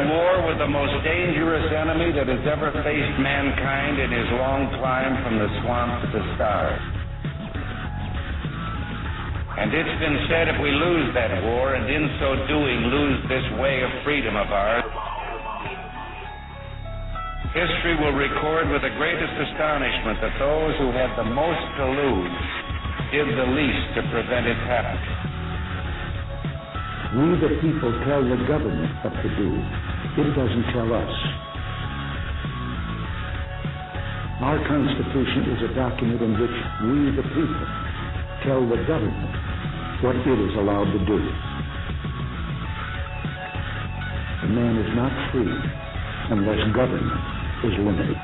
war with the most dangerous enemy that has ever faced mankind in his long climb from the swamp to the stars. And it's been said if we lose that war, and in so doing lose this way of freedom of ours, history will record with the greatest astonishment that those who had the most to lose did the least to prevent its happening. We, the people, tell the government what to do. It doesn't tell us. Our Constitution is a document in which we, the people, tell the government what it is allowed to do. A man is not free unless government is limited.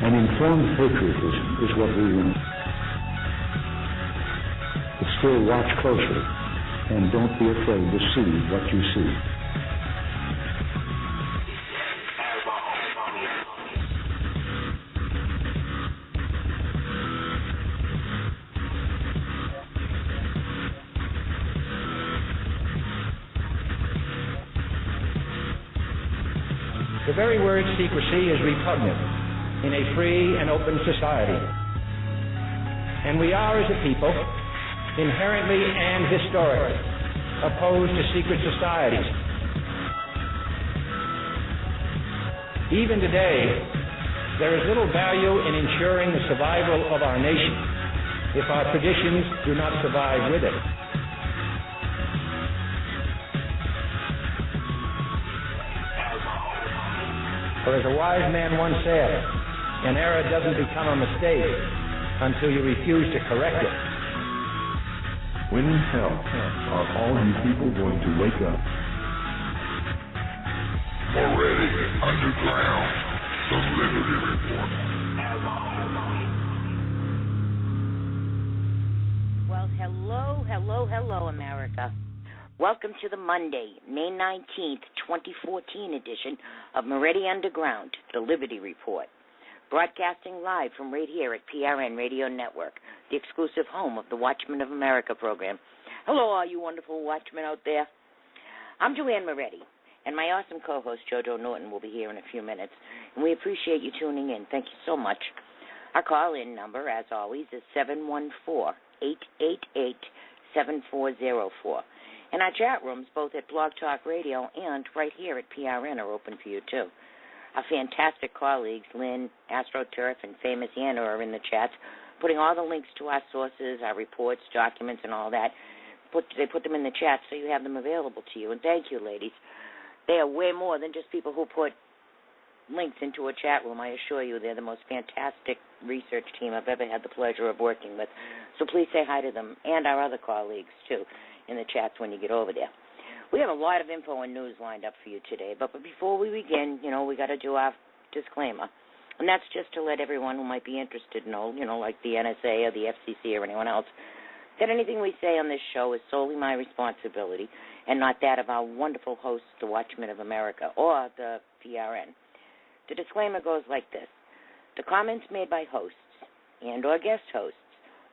An informed patriotism is what we want. But still watch closely and don't be afraid to see what you see. The very word secrecy is repugnant in a free and open society. And we are, as a people, inherently and historically opposed to secret societies. Even today, there is little value in ensuring the survival of our nation if our traditions do not survive with it. For as a wise man once said, an error doesn't become a mistake until you refuse to correct it. When in hell are all you people going to wake up? Moretti Underground, the Liberty Report. Well, hello, America. Welcome to the Monday, May 19th, 2014 edition of Moretti Underground, the Liberty Report. Broadcasting live from right here at PRN Radio Network, the exclusive home of the Watchmen of America program. Hello, all you wonderful watchmen out there. I'm Joanne Moretti, and my awesome co-host, JoJo Norton, will be here in a few minutes, and we appreciate you tuning in. Thank you so much. Our call-in number, as always, is 714-888-7404. And our chat rooms, both at Blog Talk Radio and right here at PRN, are open for you, too. Our fantastic colleagues, Lynn, AstroTurf, and Famous Anna, are in the chats, putting all the links to our sources, our reports, documents, and all that. They put them in the chat so you have them available to you. And thank you, ladies. They are way more than just people who put links into a chat room. I assure you, they're the most fantastic research team I've ever had the pleasure of working with. So please say hi to them and our other colleagues, too, in the chats when you get over there. We have a lot of info and news lined up for you today, but before we begin, we got to do our disclaimer, and that's just to let everyone who might be interested know, like the NSA or the FCC or anyone else, that anything we say on this show is solely my responsibility and not that of our wonderful hosts, the Watchmen of America, or the PRN. The disclaimer goes like this. The comments made by hosts and or guest hosts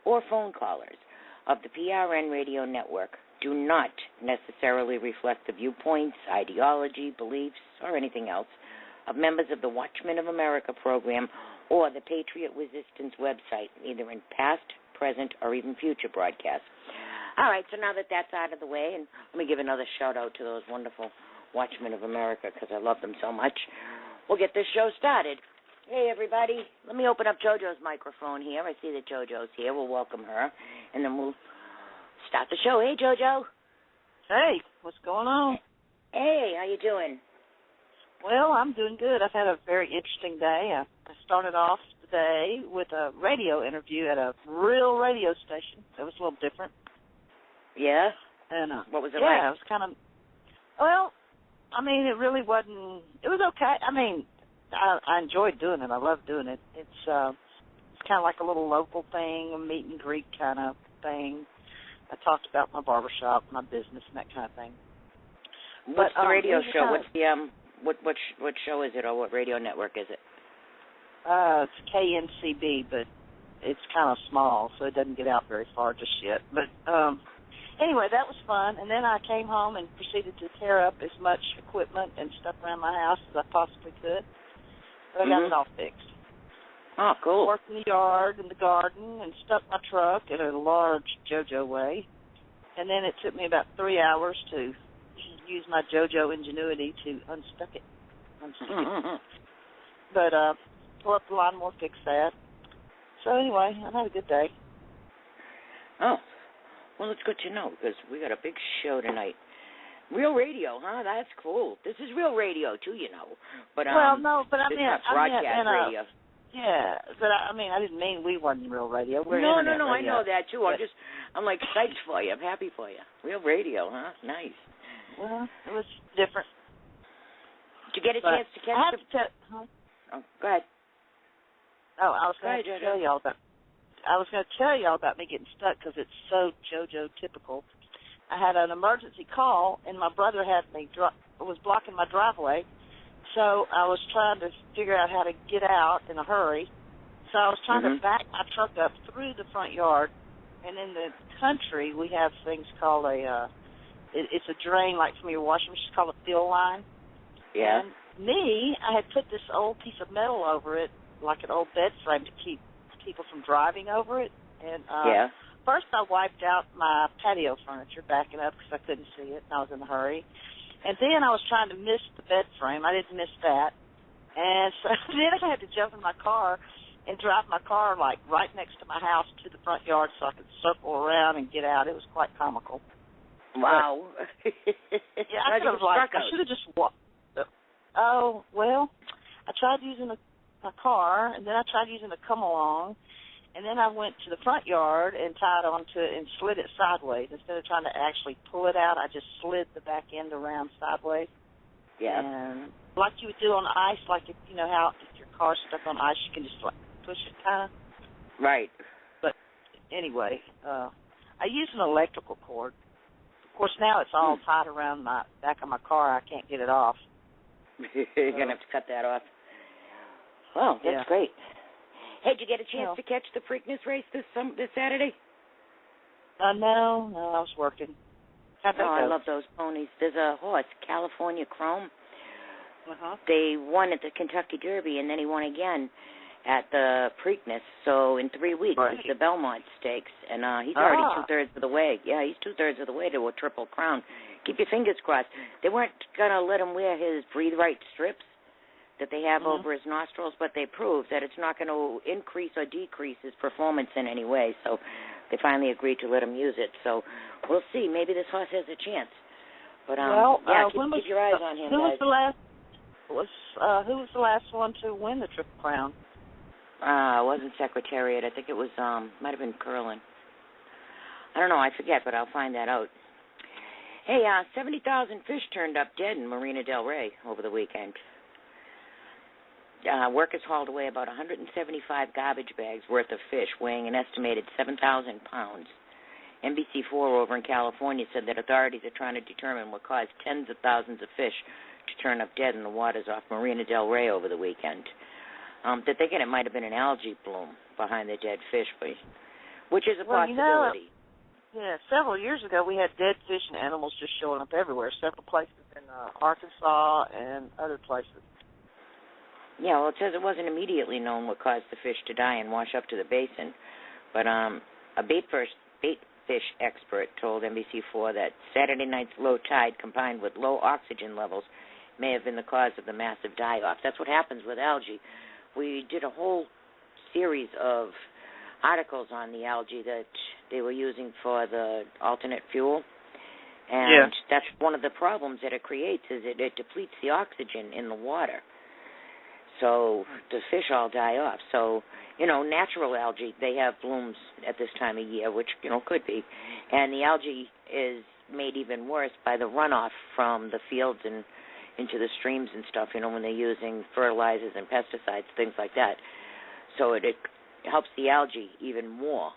or phone callers of the PRN Radio Network do not necessarily reflect the viewpoints, ideology, beliefs, or anything else of members of the Watchmen of America program or the Patriot Resistance website, either in past, present, or even future broadcasts. All right, so now that that's out of the way, and let me give another shout-out to those wonderful Watchmen of America because I love them so much, we'll get this show started. Hey, everybody. Let me open up JoJo's microphone here. I see that JoJo's here. We'll welcome her, and then we'll start the show. Hey, JoJo. Hey, what's going on? Hey, how you doing? Well, I'm doing good. I've had a very interesting day. I started off today with a radio interview at a real radio station. It was a little different. Yeah? And what was it like? like? Yeah, it was kind of, it really wasn't, it was okay. I enjoyed doing it. I love doing it. It's kind of like a little local thing, a meet and greet kind of thing. I talked about my barbershop, my business, and that kind of thing. What's the radio show? What's the what show is it, or what radio network is it? It's KNCB, but it's kind of small, so it doesn't get out very far just yet. But Anyway, that was fun. And then I came home and proceeded to tear up as much equipment and stuff around my house as I possibly could. But I got it all fixed. Oh, cool. Worked in the yard and the garden and stuck my truck in a large JoJo way. And then it took me about 3 hours to use my JoJo ingenuity to unstick it. But pull up the lawnmower, fix that. So anyway, I had a good day. Oh, well, it's good to know because we got a big show tonight. Real radio, huh? That's cool. This is real radio too, you know. But well, no, but I mean, broadcast radio. Yeah, but I mean, I didn't mean we wasn't real radio. We're no, radio. I know that too. I'm like psyched for you. I'm happy for you. Real radio, huh? Nice. Well, it was different. Did you get a chance to catch Oh, go ahead. Oh, I was going to tell y'all about. I was going to tell y'all about me getting stuck because it's so JoJo typical. I had an emergency call, and my brother had was blocking my driveway, so I was trying to figure out how to get out in a hurry. So I was trying to back my truck up through the front yard, and in the country we have things called it's a drain like from your washing machine. It's called a fill line. Yeah. And I had put this old piece of metal over it, like an old bed frame, to keep people from driving over it. And first I wiped out my patio furniture, backing up because I couldn't see it, and I was in a hurry. And then I was trying to miss the bed frame. I didn't miss that. And so then I had to jump in my car and drive my car like right next to my house to the front yard so I could circle around and get out. It was quite comical. Wow. Yeah, I should have just walked. Oh, well, I tried using my car, and then I tried using a come-along, and then I went to the front yard and tied onto it and slid it sideways. Instead of trying to actually pull it out, I just slid the back end around sideways. Yeah. And like you would do on ice, like if you know how if your car's stuck on ice, you can just like push it kind of. Right. But anyway, I used an electrical cord. Of course, now it's all tied around my back of my car. I can't get it off. You're going to have to cut that off. Well, that's great. Hey, did you get a chance to catch the Preakness race this Saturday? No, I was working. How'd that go? I love those ponies. There's a horse, California Chrome. Uh-huh. They won at the Kentucky Derby, and then he won again at the Preakness. So in 3 weeks, it's the Belmont Stakes, and he's already 2/3 of the way. Yeah, he's 2/3 of the way to a Triple Crown. Keep your fingers crossed. They weren't going to let him wear his Breathe Right strips that they have over his nostrils, but they proved that it's not going to increase or decrease his performance in any way. So they finally agreed to let him use it. So we'll see. Maybe this horse has a chance. But keep your eyes on him, guys. Who was the last one to win the Triple Crown? It wasn't Secretariat. I think it was might have been Curlin. I don't know. I forget, but I'll find that out. Hey, 70,000 fish turned up dead in Marina del Rey over the weekend. Workers hauled away about 175 garbage bags worth of fish, weighing an estimated 7,000 pounds. NBC4 over in California said that authorities are trying to determine what caused tens of thousands of fish to turn up dead in the waters off Marina del Rey over the weekend. They're thinking it might have been an algae bloom behind the dead fish, which is a possibility. Several years ago we had dead fish and animals just showing up everywhere, several places in Arkansas and other places. Yeah, well, it says it wasn't immediately known what caused the fish to die and wash up to the basin, but a bait fish expert told NBC4 that Saturday night's low tide combined with low oxygen levels may have been the cause of the massive die-off. That's what happens with algae. We did a whole series of articles on the algae that they were using for the alternate fuel, and that's one of the problems that it creates is it depletes the oxygen in the water. So the fish all die off. So, natural algae, they have blooms at this time of year, which, could be. And the algae is made even worse by the runoff from the fields and into the streams and stuff, when they're using fertilizers and pesticides, things like that. So it helps the algae even more.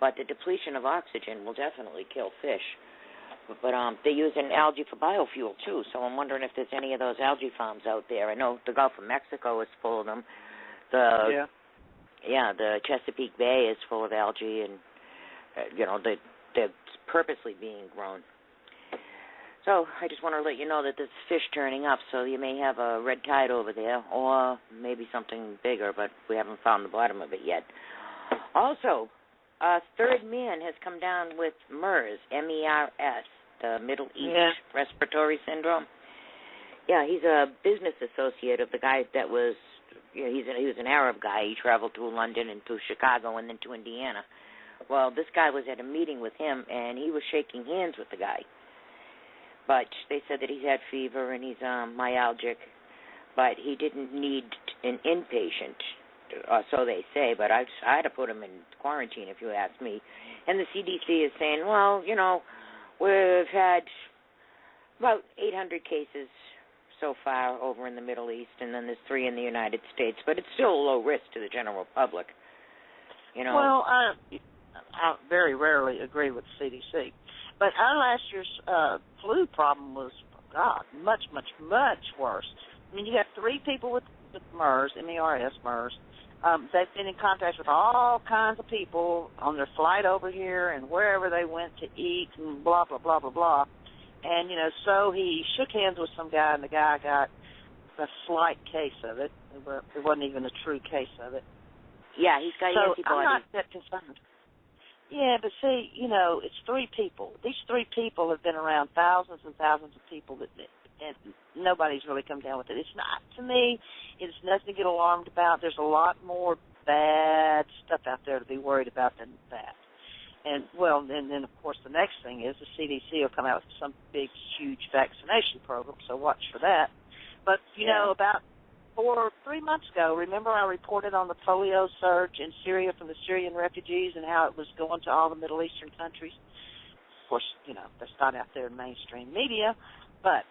But the depletion of oxygen will definitely kill fish. But they use an algae for biofuel, too, so I'm wondering if there's any of those algae farms out there. I know the Gulf of Mexico is full of them. The Chesapeake Bay is full of algae, and, they're purposely being grown. So I just want to let you know that there's fish turning up, so you may have a red tide over there, or maybe something bigger, but we haven't found the bottom of it yet. Also, a third man has come down with MERS, M-E-R-S, the Middle East Respiratory Syndrome. Yeah, he's a business associate of the guy that was, he was an Arab guy. He traveled through London and through Chicago and then to Indiana. Well, this guy was at a meeting with him, and he was shaking hands with the guy. But they said that he's had fever and he's myalgic, but he didn't need an inpatient, so they say. But I had to put him in quarantine, if you ask me. And the CDC is saying, well, you know, we've had about 800 cases so far over in the Middle East, and then there's 3 in the United States. But it's still low risk to the general public, you know. Well, I very rarely agree with the CDC. But our last year's flu problem was, God, much, much, much worse. I mean, you got 3 people with MERS, M-E-R-S, MERS. They've been in contact with all kinds of people on their flight over here and wherever they went to eat and blah, blah, blah, blah, blah. And, you know, so he shook hands with some guy, and the guy got a slight case of it. It wasn't even a true case of it. Yeah, he's got antibodies. So I'm not that concerned. Yeah, but see, you know, it's 3 people. These 3 people have been around thousands and thousands of people, and nobody's really come down with it. It's not, to me, it's nothing to get alarmed about. There's a lot more bad stuff out there to be worried about than that. And, well, and then, of course, the next thing is the CDC will come out with some big, huge vaccination program, so watch for that. But, you know, about 3 months ago, remember I reported on the polio surge in Syria from the Syrian refugees and how it was going to all the Middle Eastern countries? Of course, you know, that's not out there in mainstream media, but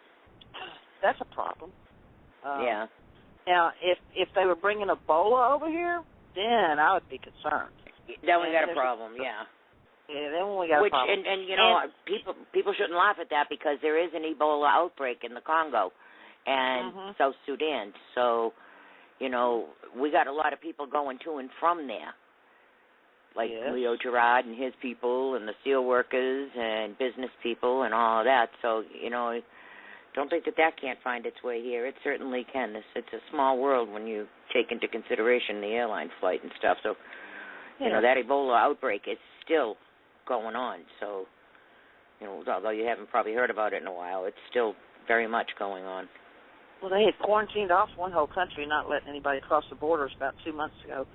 that's a problem. Yeah. Now, if they were bringing Ebola over here, then I would be concerned. Then we got a problem, yeah. Yeah, then we got a problem. And you know, people shouldn't laugh at that because there is an Ebola outbreak in the Congo and South Sudan. So, you know, we got a lot of people going to and from there, like Leo Gerard and his people and the steel workers and business people and all of that. So, you know, don't think that can't find its way here. It certainly can. It's a small world when you take into consideration the airline flight and stuff. So, you know, that Ebola outbreak is still going on. So, you know, although you haven't probably heard about it in a while, it's still very much going on. Well, they had quarantined off one whole country, not letting anybody cross the borders about 2 months ago.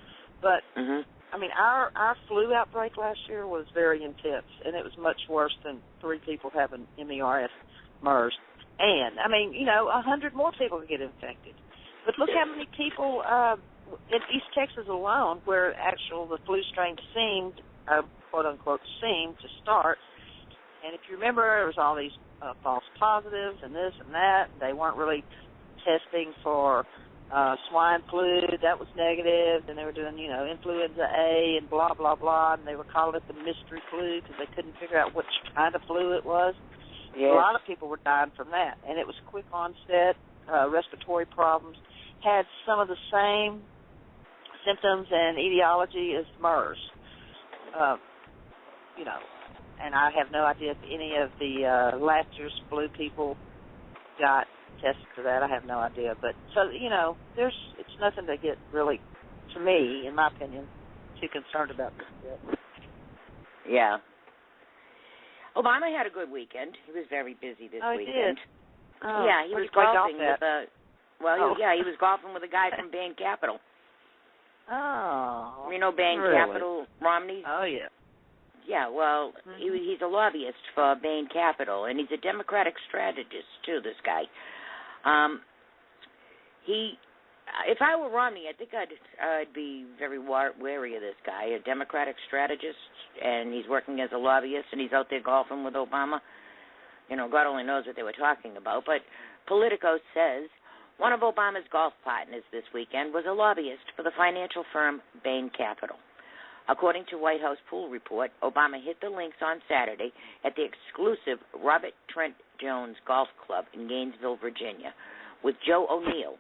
But, I mean, our flu outbreak last year was very intense, and it was much worse than 3 people having MERS, MERS. And, I mean, you know, 100 more people could get infected. But look how many people in East Texas alone where the flu strain seemed, quote-unquote, seemed to start. And if you remember, there was all these false positives and this and that. They weren't really testing for swine flu. That was negative. And they were doing, you know, influenza A and blah, blah, blah. And they were calling it the mystery flu because they couldn't figure out which kind of flu it was. Yes. A lot of people were dying from that. And it was quick onset, respiratory problems, had some of the same symptoms and etiology as MERS. You know, and I have no idea if any of the last year's flu people got tested for that. I have no idea. But, so, you know, it's nothing to get really, to me, in my opinion, too concerned about this yet. Yeah. Obama had a good weekend. He was very busy this weekend. He did? Oh, yeah, he was golfing with he was golfing with a guy from Bain Capital. Oh. You know Bain Capital, Romney? Oh, yeah. Yeah, well, he's a lobbyist for Bain Capital, and he's a Democratic strategist, too, this guy. If I were Romney, I think I'd be very wary of this guy, a Democratic strategist, and he's working as a lobbyist, and he's out there golfing with Obama. You know, God only knows what they were talking about. But Politico says one of Obama's golf partners this weekend was a lobbyist for the financial firm Bain Capital. According to White House pool report, Obama hit the links on Saturday at the exclusive Robert Trent Jones Golf Club in Gainesville, Virginia, with Joe O'Neill.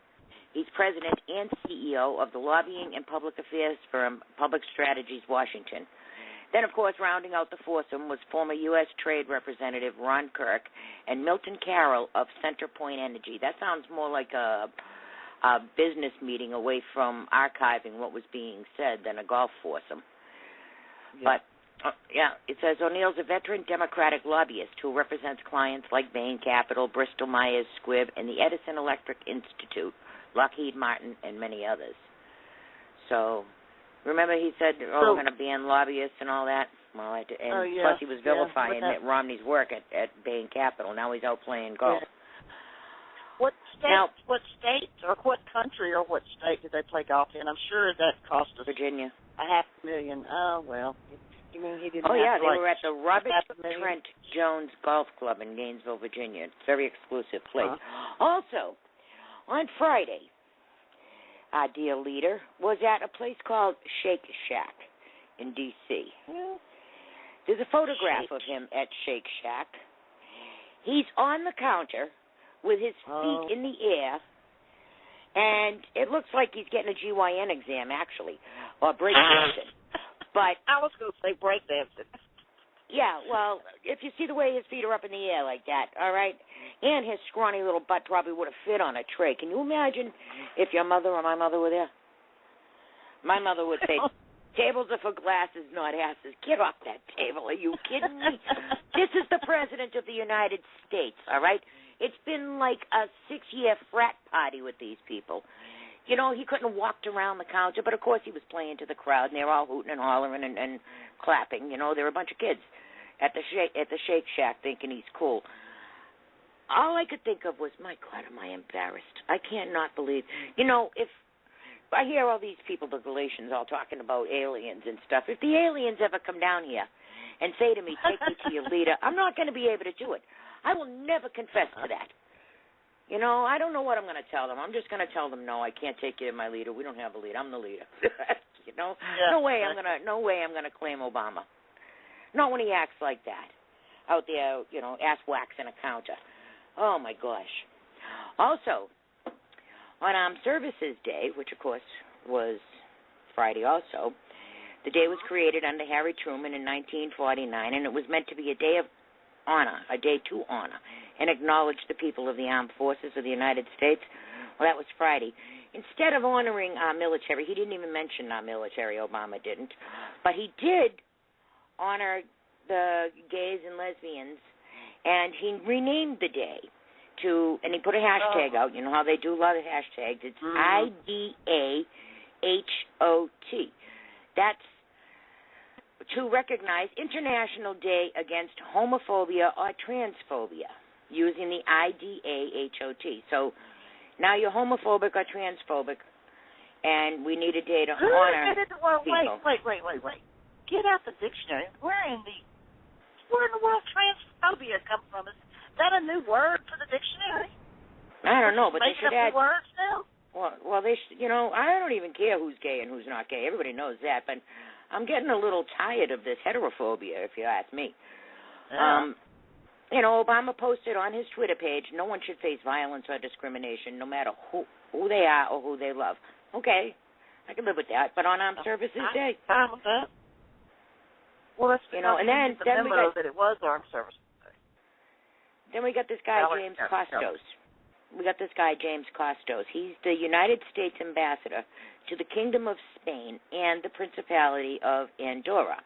He's president and CEO of the lobbying and public affairs firm Public Strategies Washington. Then, of course, rounding out the foursome was former U.S. Trade Representative Ron Kirk and Milton Carroll of Centerpoint Energy. That sounds more like a business meeting away from archiving what was being said than a golf foursome. Yeah. But, it says O'Neill's a veteran Democratic lobbyist who represents clients like Bain Capital, Bristol Myers Squibb, and the Edison Electric Institute, Lockheed Martin, and many others. So, remember he said, we're going to ban lobbyists and all that? Well, plus he was vilifying Mitt Romney's work at Bain Capital. Now he's out playing golf. Yeah. What state or what country or what state did they play golf in? I'm sure that cost us Virginia. $500,000. Oh, well. You mean he didn't they have were at the Robert Trent Jones Golf Club in Gainesville, Virginia. It's a very exclusive place. Also, on Friday, our dear leader was at a place called Shake Shack in D.C. There's a photograph of him at Shake Shack. He's on the counter with his feet in the air, and it looks like he's getting a GYN exam, actually, or breakdancing. But I was going to say breakdancing. Yeah, well, if you see the way his feet are up in the air like that, all right, and his scrawny little butt probably would have fit on a tray. Can you imagine if your mother or my mother were there? My mother would say, tables are for glasses, not asses. Get off that table. Are you kidding me? This is the President of the United States, all right? It's been like a 6-year frat party with these people. You know, he couldn't have walked around the counter, but of course he was playing to the crowd, and they were all hooting and hollering and clapping. You know, there were a bunch of kids at the Shake Shack thinking he's cool. All I could think of was, my God, am I embarrassed? I cannot believe. You know, if I hear all these people, the Galatians, all talking about aliens and stuff, if the aliens ever come down here and say to me, take me to your leader, I'm not going to be able to do it. I will never confess to that. You know, I don't know what I'm going to tell them. I'm just going to tell them, no, I can't take you to my leader. We don't have a leader. I'm the leader. You know, no way I'm going to claim Obama. Not when he acts like that, out there, you know, ass waxing a counter. Oh my gosh. Also, on Armed Services Day, which of course was Friday also, the day was created under Harry Truman in 1949, and it was meant to be a day of honor, a day to honor and acknowledge the people of the armed forces of the United States. Well, that was Friday. Instead of honoring our military, he didn't even mention our military, Obama didn't, but he did honor the gays and lesbians, and he renamed the day to, and he put a hashtag out. You know how they do a lot of hashtags. It's IDAHOT. That's to recognize International Day Against Homophobia or Transphobia, using the IDAHOT. So now you're homophobic or transphobic, and we need a day to honor people. Wait. Get out the dictionary. Where in the world transphobia come from? Is that a new word for the dictionary? I don't know, but they should add words now. Well, they should, you know, I don't even care who's gay and who's not gay. Everybody knows that, but I'm getting a little tired of this heterophobia, if you ask me. Yeah. You know, Obama posted on his Twitter page, no one should face violence or discrimination, no matter who they are or who they love. Okay, I can live with that. But on Armed Services Day, fine with that. Well, that's you know, and then we got that it was Armed Services Day. Then we got this guy James Costos. He's the United States ambassador to the Kingdom of Spain and the Principality of Andorra.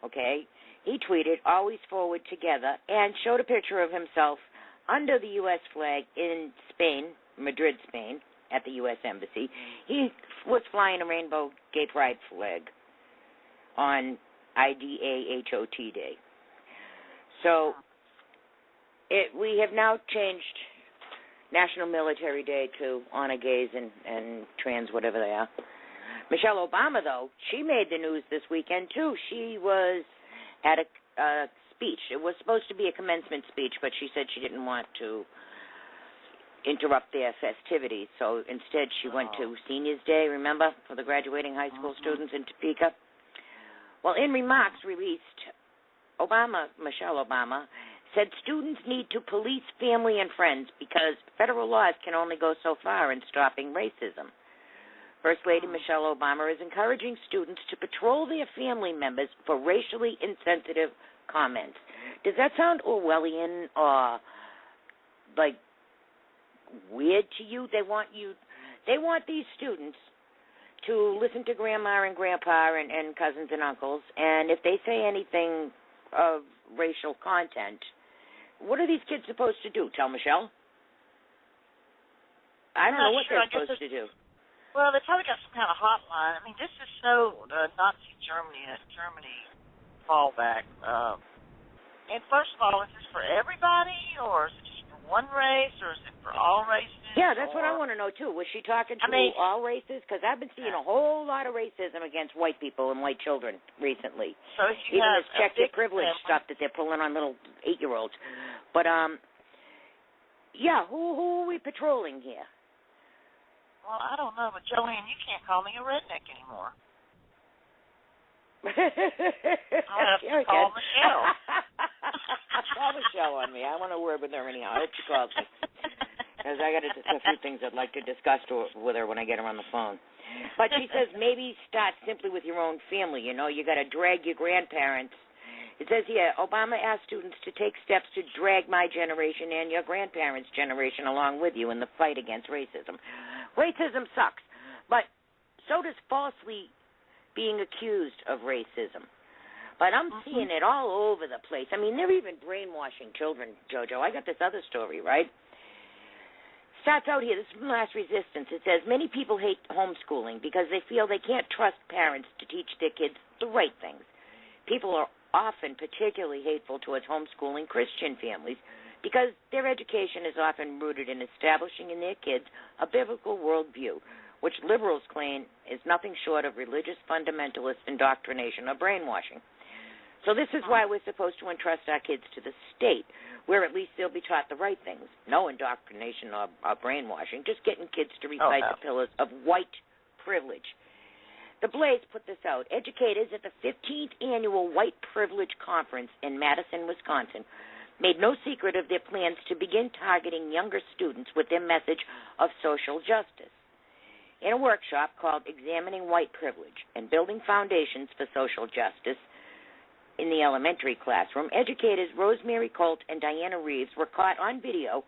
Okay? He tweeted, always forward together, and showed a picture of himself under the U.S. flag in Spain, Madrid, Spain, at the U.S. Embassy. He was flying a rainbow gay pride flag on IDAHOT Day. So we have now changed National Military Day to honor gays and trans, whatever they are. Michelle Obama, though, she made the news this weekend, too. She was at a speech. It was supposed to be a commencement speech, but she said she didn't want to interrupt their festivities. So instead she went to Seniors Day, remember, for the graduating high school students in Topeka. Well, in remarks released, Michelle Obama, said students need to police family and friends because federal laws can only go so far in stopping racism. First Lady Michelle Obama is encouraging students to patrol their family members for racially insensitive comments. Does that sound Orwellian or like weird to you? They want these students to listen to Grandma and Grandpa and cousins and uncles, and if they say anything of racial content, what are these kids supposed to do? Tell Michelle? I don't know what they're supposed to do. Well, they probably got some kind of hotline. I mean, this is so Nazi Germany fallback. And first of all, is this for everybody, or is it just for one race, or is it for all races? Yeah, that's what I want to know, too. Was she talking to all races? Because I've been seeing a whole lot of racism against white people and white children recently. So even this check your privilege stuff that they're pulling on little 8-year-olds. But, yeah, who are we patrolling here? Well, I don't know, but Joanne, you can't call me a redneck anymore. I'll have to call Michelle. Call Michelle on me. I want to word with her anyhow. I hope she calls me. Because I got a few things I'd like to discuss with her when I get her on the phone. But she says maybe start simply with your own family. You know, you got to drag your grandparents. It says here, Obama asked students to take steps to drag my generation and your grandparents' generation along with you in the fight against racism. Racism sucks, but so does falsely being accused of racism. But I'm seeing it all over the place. I mean, they're even brainwashing children, JoJo. I got this other story, right? Starts out here. This is from Last Resistance. It says, many people hate homeschooling because they feel they can't trust parents to teach their kids the right things. People are often particularly hateful towards homeschooling Christian families because their education is often rooted in establishing in their kids a biblical worldview, which liberals claim is nothing short of religious fundamentalist indoctrination or brainwashing. So this is why we're supposed to entrust our kids to the state, where at least they'll be taught the right things. No indoctrination or brainwashing, just getting kids to recite the pillars of white privilege. The Blaze put this out. Educators at the 15th Annual White Privilege Conference in Madison, Wisconsin, made no secret of their plans to begin targeting younger students with their message of social justice. In a workshop called Examining White Privilege and Building Foundations for Social Justice in the elementary classroom, educators Rosemary Colt and Diana Reeves were caught on video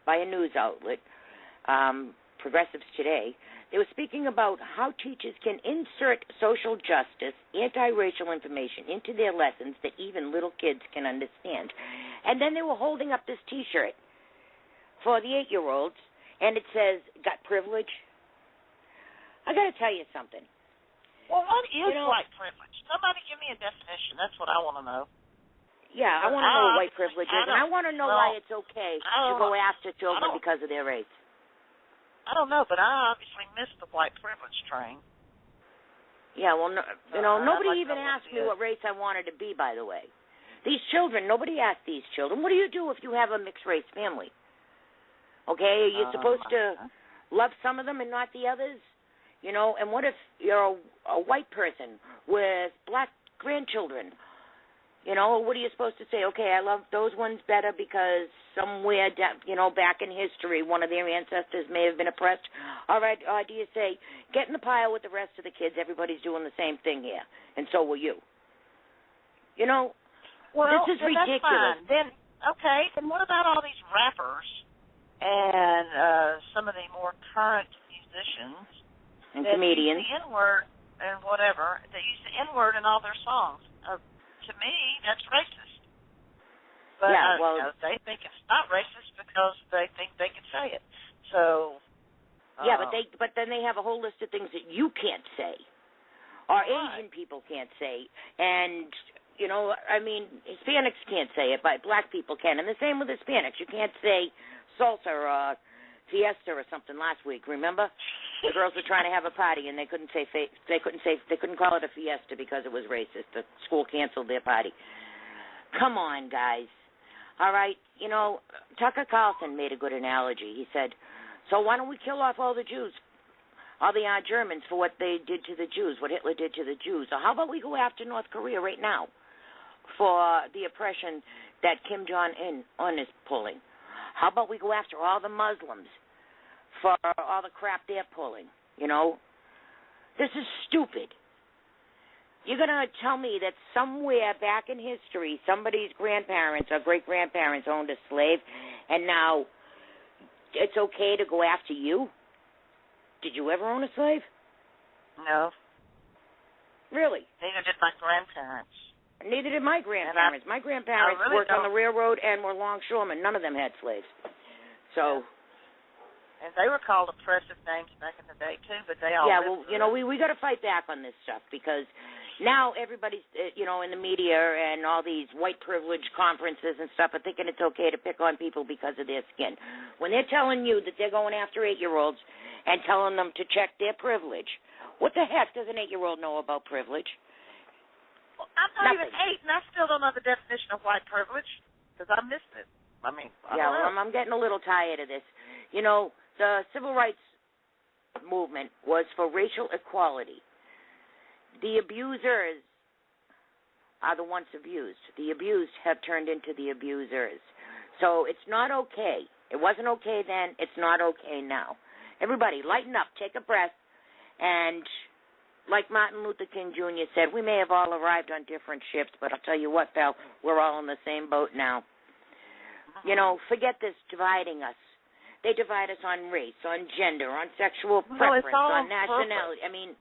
by a news outlet, Progressives Today. They were speaking about how teachers can insert social justice, anti-racial information into their lessons that even little kids can understand. And then they were holding up this T-shirt for the 8-year-olds, and it says, got privilege? I got to tell you something. Well, what is white privilege? Somebody give me a definition. That's what I want to know. Yeah, I want to know what white privilege is, and I want to know why it's okay to go after children because of their race. I don't know, but I obviously missed the white privilege train. Yeah, well, nobody even asked me what race I wanted to be, by the way. These children, nobody asked these children, what do you do if you have a mixed-race family? Okay, are you supposed to love some of them and not the others? You know, and what if you're a white person with black grandchildren? You know, what are you supposed to say? Okay, I love those ones better because somewhere, back in history, one of their ancestors may have been oppressed. All right, or do you say, get in the pile with the rest of the kids, everybody's doing the same thing here, and so will you? You know, this is ridiculous. That's fine. Then what about all these rappers and some of the more current musicians and comedians? Use the N-word and whatever. They use the N-word in all their songs. To me, that's racist. But they think it's not racist because they think they can say it. So but then they have a whole list of things that you can't say, or Asian people can't say, and Hispanics can't say it, but black people can, and the same with Hispanics. You can't say salsa or fiesta or something last week. Remember? The girls were trying to have a party, and they couldn't call it a fiesta because it was racist. The school canceled their party. Come on, guys. All right, Tucker Carlson made a good analogy. He said, so why don't we kill off all the Jews, all the Germans for what they did to the Jews, what Hitler did to the Jews? Or how about we go after North Korea right now for the oppression that Kim Jong-un is pulling? How about we go after all the Muslims for all the crap they're pulling, This is stupid. You're going to tell me that somewhere back in history, somebody's grandparents or great-grandparents owned a slave, and now it's okay to go after you? Did you ever own a slave? No. Really? Neither did my grandparents. Neither did my grandparents. My grandparents really worked on the railroad and were longshoremen. None of them had slaves. So... And they were called oppressive names back in the day, too, but they all... Yeah, well, you know, we got to fight back on this stuff because now everybody's, you know, in the media and all these white privilege conferences and stuff are thinking it's okay to pick on people because of their skin. When they're telling you that they're going after 8-year-olds and telling them to check their privilege, what the heck does an 8-year-old know about privilege? Well, I'm not Nothing. even 8, and I still don't know the definition of white privilege because I missed it. I mean, I yeah, don't know. well, I'm getting a little tired of this. You know, the civil rights movement was for racial equality. The abusers are the ones abused. The abused have turned into the abusers. So it's not okay. It wasn't okay then. It's not okay now. Everybody, lighten up. Take a breath. And like Martin Luther King Jr. said, we may have all arrived on different ships, but I'll tell you what, pal, we're all in the same boat now. You know, forget this dividing us. They divide us on race, on gender, on sexual preference, on nationality. I mean...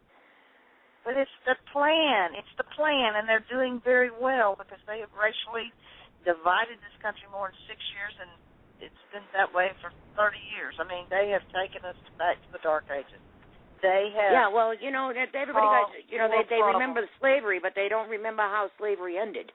But it's the plan. It's the plan, and they're doing very well because they have racially divided this country more than 6 years, and it's been that way for 30 years. I mean, they have taken us back to the Dark Ages. They have... Yeah, well, you know, everybody got... You know, they remember the slavery, but they don't remember how slavery ended.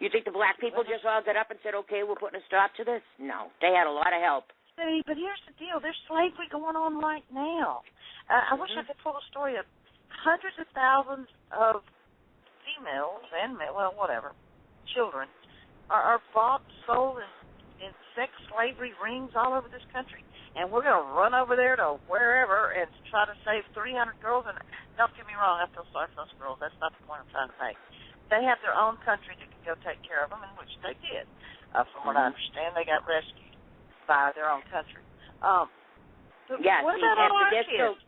You think the black people just all got up and said, okay, we're putting a stop to this? No. They had a lot of help. See, but here's the deal. There's slavery going on right now. I wish I could pull a story of hundreds of thousands of females and, well, whatever, children are bought, sold in sex slavery rings all over this country. And we're going to run over there to wherever and try to save 300 girls. And don't get me wrong, I feel sorry for those girls. That's not the point I'm trying to make. They have their own country that can go take care of them, and which they did. From what I understand, they got rescued by their own country. Yeah, what about all our kids? So,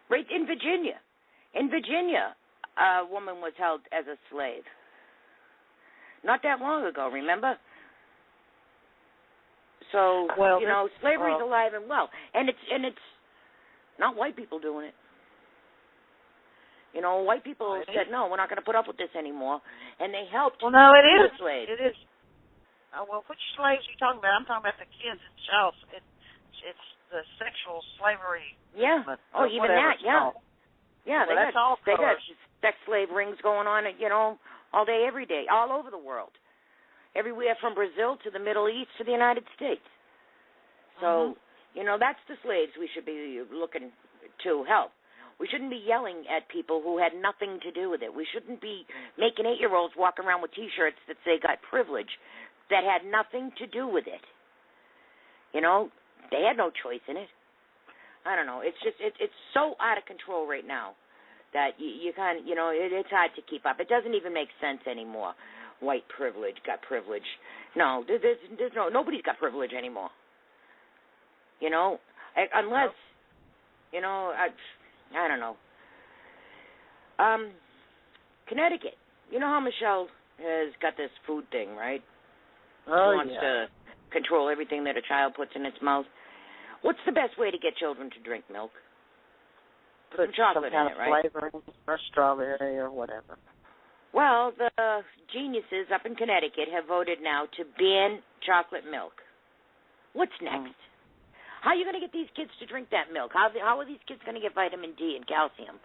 right in Virginia. In Virginia, a woman was held as a slave. Not that long ago, remember? So, well, you know, slavery's alive and well. And it's not white people doing it. You know, white people said, no, we're not going to put up with this anymore. And they helped the slaves. It is. Well, which slaves are you talking about? I'm talking about the kids. It's the sexual slavery movement. Oh, even that, yeah. Yeah, well, they got sex slave rings going on, you know, all day, every day, all over the world. Everywhere from Brazil to the Middle East to the United States. So, you know, that's the slaves we should be looking to help. We shouldn't be yelling at people who had nothing to do with it. We shouldn't be making 8-year-olds walk around with T-shirts that say got privilege that had nothing to do with it. You know, they had no choice in it. I don't know. It's just it's so out of control right now that you kind of, you know, it's hard to keep up. It doesn't even make sense anymore. White privilege, got privilege. No, there's nobody's got privilege anymore. You know, unless, you know, I don't know. Connecticut. You know how Michelle has got this food thing, right? She wants to control everything that a child puts in its mouth. What's the best way to get children to drink milk? Put some chocolate in it, right? Flavoring or strawberry or whatever. Well, the geniuses up in Connecticut have voted now to ban chocolate milk. What's next? How are you going to get these kids to drink that milk? How are these kids going to get vitamin D and calcium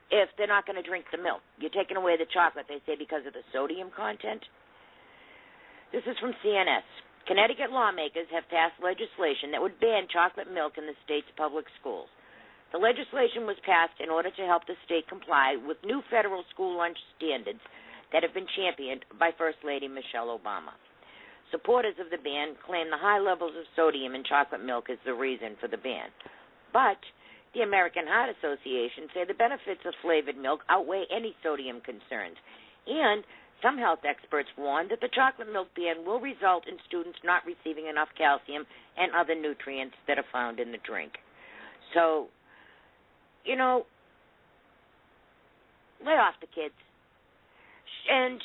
if they're not going to drink the milk? You're taking away the chocolate, they say, because of the sodium content. This is from CNS. Connecticut lawmakers have passed legislation that would ban chocolate milk in the state's public schools. The legislation was passed in order to help the state comply with new federal school lunch standards that have been championed by First Lady Michelle Obama. Supporters of the ban claim the high levels of sodium in chocolate milk is the reason for the ban. But the American Heart Association say the benefits of flavored milk outweigh any sodium concerns. And some health experts warn that the chocolate milk ban will result in students not receiving enough calcium and other nutrients that are found in the drink. So, you know, lay off the kids. And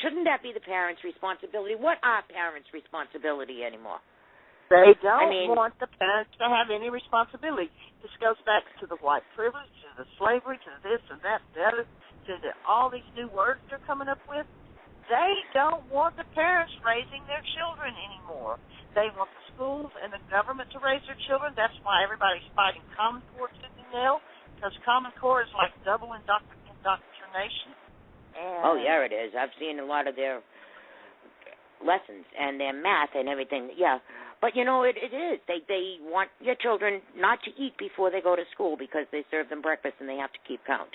shouldn't that be the parents' responsibility? What are parents' responsibility anymore? They don't want the parents to have any responsibility. This goes back to the white privilege, to the slavery, to this and that, the other, to all these new words they're coming up with. They don't want the parents raising their children anymore. They want the schools and the government to raise their children. That's why everybody's fighting Common Core tooth and nail, because Common Core is like double indoctrination. Oh, yeah, it is. I've seen a lot of their lessons and their math and everything. Yeah. But, you know, it is. They want your children not to eat before they go to school because they serve them breakfast and they have to keep count.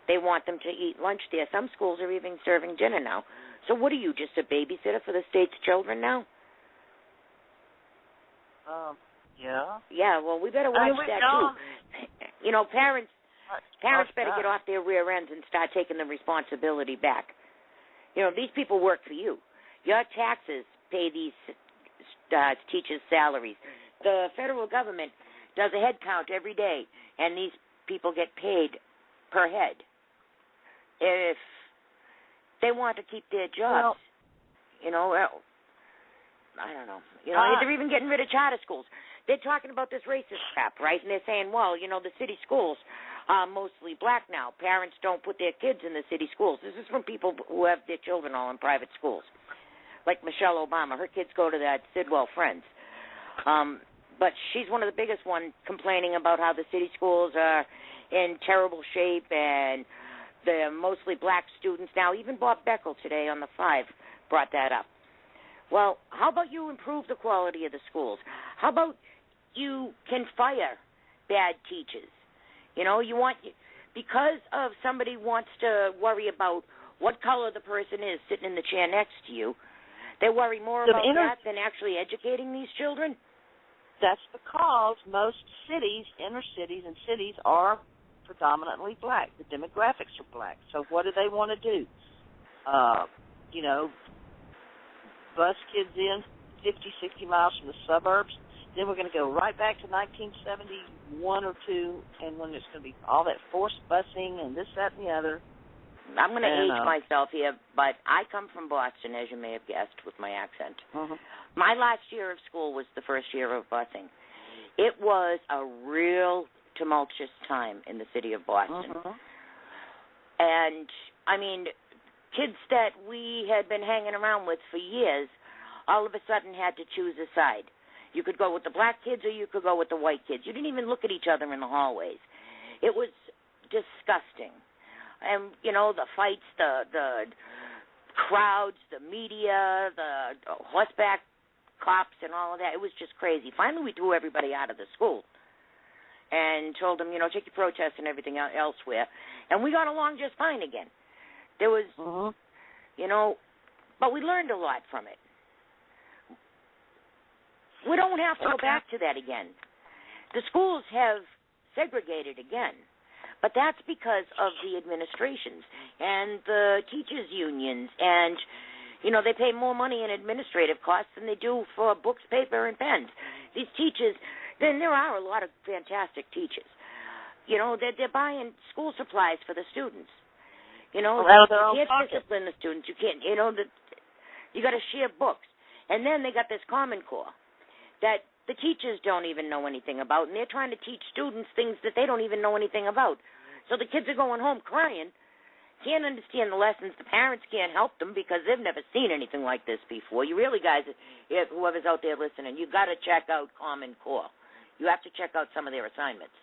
They want them to eat lunch there. Some schools are even serving dinner now. So what are you, just a babysitter for the state's children now? Yeah. Yeah, well, we better watch that, too. You know, parents better get off their rear ends and start taking the responsibility back. You know, these people work for you. Your taxes pay these teachers' salaries. The federal government does a head count every day, and these people get paid per head. If they want to keep their jobs, you know, well, I don't know. You know, they're even getting rid of charter schools. They're talking about this racist crap, right? And they're saying, well, you know, the city schools are mostly black now. Parents don't put their kids in the city schools. This is from people who have their children all in private schools. Like Michelle Obama. Her kids go to that Sidwell Friends. But she's one of the biggest ones complaining about how the city schools are in terrible shape and they're mostly black students now. Even Bob Beckel today on the 5 brought that up. Well, how about you improve the quality of the schools? How about you can fire bad teachers? You know, because of somebody wants to worry about what color the person is sitting in the chair next to you, they worry more about that than actually educating these children? That's because most cities, inner cities and cities, are predominantly black. The demographics are black. So what do they want to do? You know, bus kids in 50, 60 miles from the suburbs. Then we're going to go right back to 1971 or 2, and when it's going to be all that forced busing and this, that, and the other. I'm going to age myself here, but I come from Boston, as you may have guessed with my accent. Mm-hmm. My last year of school was the first year of busing. It was a real tumultuous time in the city of Boston. Mm-hmm. And, I mean, kids that we had been hanging around with for years all of a sudden had to choose a side. You could go with the black kids or you could go with the white kids. You didn't even look at each other in the hallways. It was disgusting. And, you know, the fights, the crowds, the media, the horseback cops and all of that, it was just crazy. Finally, we threw everybody out of the school and told them, you know, take your protests and everything elsewhere. And we got along just fine again. There was, you know, but we learned a lot from it. We don't have to go back to that again. The schools have segregated again, but that's because of the administrations and the teachers' unions, and, you know, they pay more money in administrative costs than they do for books, paper, and pens. These teachers, then there are a lot of fantastic teachers. You know, they're buying school supplies for the students. You know, you can't discipline the students. You can't, you know, you got to share books. And then they got this Common Core that the teachers don't even know anything about, and they're trying to teach students things that they don't even know anything about. So the kids are going home crying, can't understand the lessons. The parents can't help them because they've never seen anything like this before. You really, guys, whoever's out there listening, you've got to check out Common Core. You have to check out some of their assignments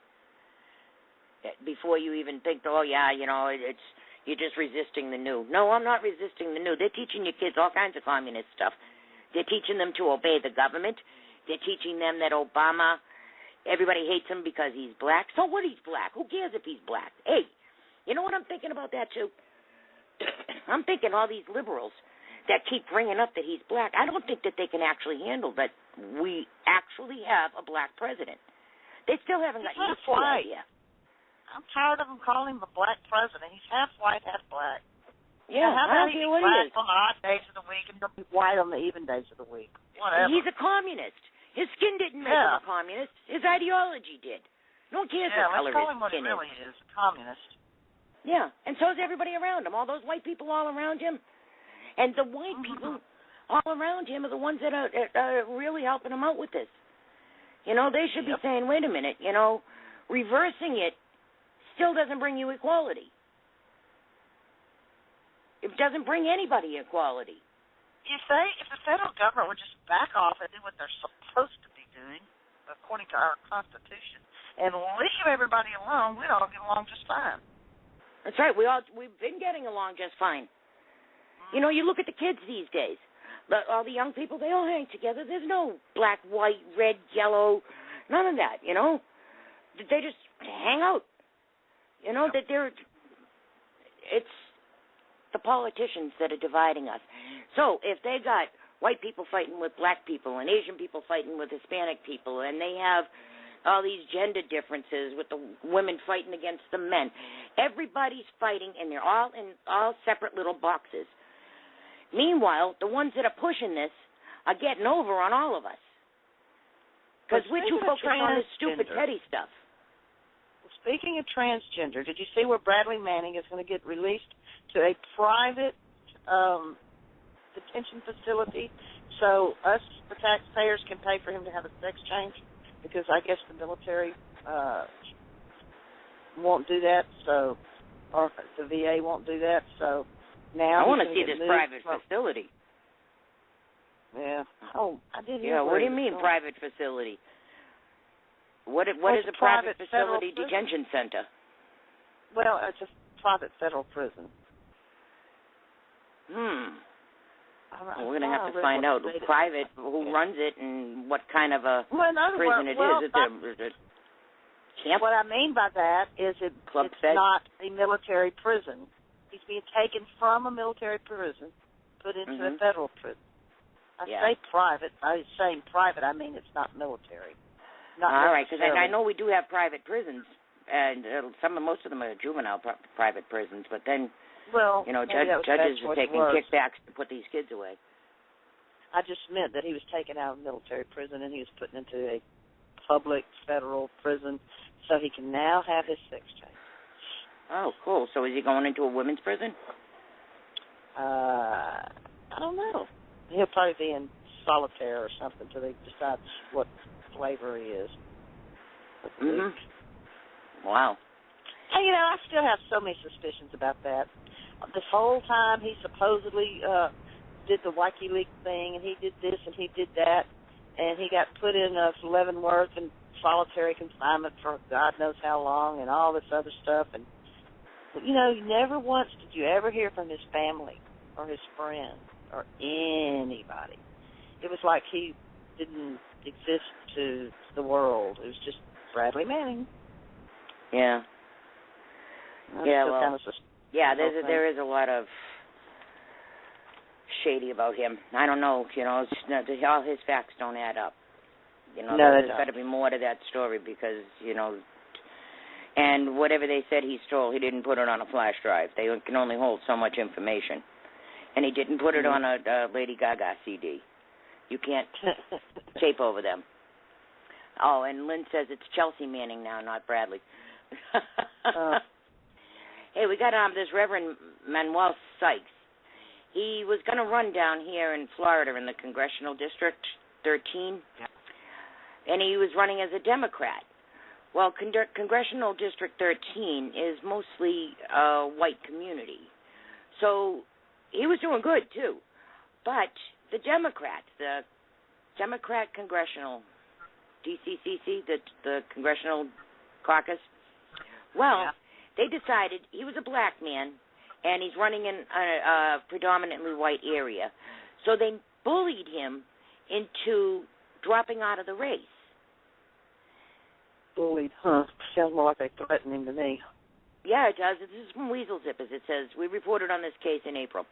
before you even think, oh, yeah, you know, you're just resisting the new. No, I'm not resisting the new. They're teaching your kids all kinds of communist stuff. They're teaching them to obey the government. They're teaching them that Obama, everybody hates him because he's black. So what, he's black? Who cares if he's black? Hey, you know what I'm thinking about that, too? I'm thinking all these liberals that keep bringing up that he's black, I don't think that they can actually handle that we actually have a black president. They still haven't got used to the idea. I'm tired of them calling him a black president. He's half white, half black. Yeah, how about he's black on the odd days of the week and white on the even days of the week? Whatever. He's a communist. His skin didn't make him a communist. His ideology did. No one cares Yeah, what color let's call him his what he skin really is. is, a communist. Yeah, and so is everybody around him, all those white people all around him. And the white people all around him are the ones that are really helping him out with this. You know, they should be saying, wait a minute, you know, reversing it still doesn't bring you equality. It doesn't bring anybody equality. If the federal government would just back off and do what they're supposed to be doing, according to our Constitution, and leave everybody alone, we'd all get along just fine. That's right. We've been getting along just fine. You know, you look at the kids these days. All the young people, they all hang together. There's no black, white, red, yellow, none of that, you know. They just hang out. You know, that it's the politicians that are dividing us. So if they got white people fighting with black people and Asian people fighting with Hispanic people, and they have all these gender differences with the women fighting against the men, everybody's fighting, and they're all in all separate little boxes. Meanwhile, the ones that are pushing this are getting over on all of us because we're too focused on this stupid petty stuff. Speaking of transgender, did you see where Bradley Manning is going to get released to a private detention facility so us, the taxpayers, can pay for him to have a sex change? Because I guess the military won't do that, so, or the VA won't do that, so now I want to see this private facility. Yeah. Oh, I did hear. Yeah, what do you mean private facility? What is a private facility detention center? Well, it's a private federal prison. Well, we're going to have to find out who runs it and what kind of a prison it is. Is it camp? What I mean by that is it's not a military prison. He's being taken from a military prison, put into a federal prison. I say private. I was saying private. I mean it's not military. All right, because I know we do have private prisons, and most of them are juvenile private prisons. But then, you know, judges are taking kickbacks to put these kids away. I just meant that he was taken out of military prison and he was put into a public federal prison, so he can now have his sex change. Oh, cool. So is he going into a women's prison? I don't know. He'll probably be in solitaire or something until they decide what flavor he is. Wow. And, you know, I still have so many suspicions about that. This whole time he supposedly did the WikiLeaks thing, and he did this and he did that, and he got put in Leavenworth in solitary confinement for God knows how long and all this other stuff. And, you know, never once did you ever hear from his family or his friends or anybody. It was like he didn't exist to the world. It was just Bradley Manning. Yeah. There is a lot of shady about him. I don't know, you know, all his facts don't add up. You know, there's got to be more to that story because, you know, and whatever they said he stole, he didn't put it on a flash drive. They can only hold so much information. And he didn't put it on a Lady Gaga CD. You can't tape over them. Oh, and Lynn says it's Chelsea Manning now, not Bradley. Hey, we got this Reverend Manuel Sykes. He was going to run down here in Florida in the Congressional District 13, and he was running as a Democrat. Well, Congressional District 13 is mostly a white community, so he was doing good, too. But the Democrats, the Democrat Congressional, DCCC, the Congressional Caucus, they decided he was a black man, and he's running in a predominantly white area. So they bullied him into dropping out of the race. Bullied, huh? Sounds more like they threatened him to me. Yeah, it does. This is from Weasel Zippers. It says, we reported on this case in April.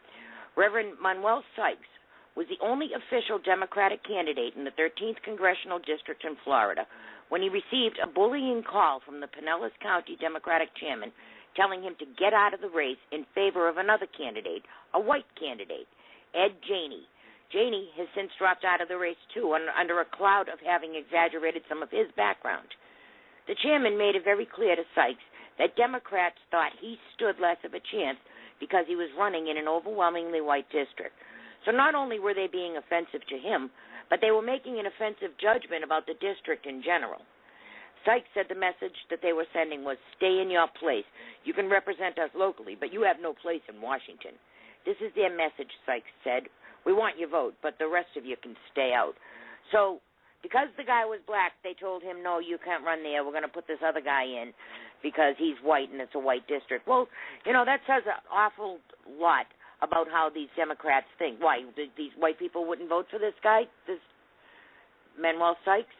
Reverend Manuel Sykes was the only official Democratic candidate in the 13th Congressional District in Florida when he received a bullying call from the Pinellas County Democratic chairman telling him to get out of the race in favor of another candidate, a white candidate, Ed Janey. Janey has since dropped out of the race, too, under a cloud of having exaggerated some of his background. The chairman made it very clear to Sykes that Democrats thought he stood less of a chance because he was running in an overwhelmingly white district. So not only were they being offensive to him, but they were making an offensive judgment about the district in general. Sykes said the message that they were sending was, stay in your place. You can represent us locally, but you have no place in Washington. This is their message, Sykes said. We want your vote, but the rest of you can stay out. So because the guy was black, they told him, no, you can't run there. We're going to put this other guy in because he's white and it's a white district. Well, that says an awful lot about how these Democrats think. Why, these white people wouldn't vote for this guy, this Manuel Sykes?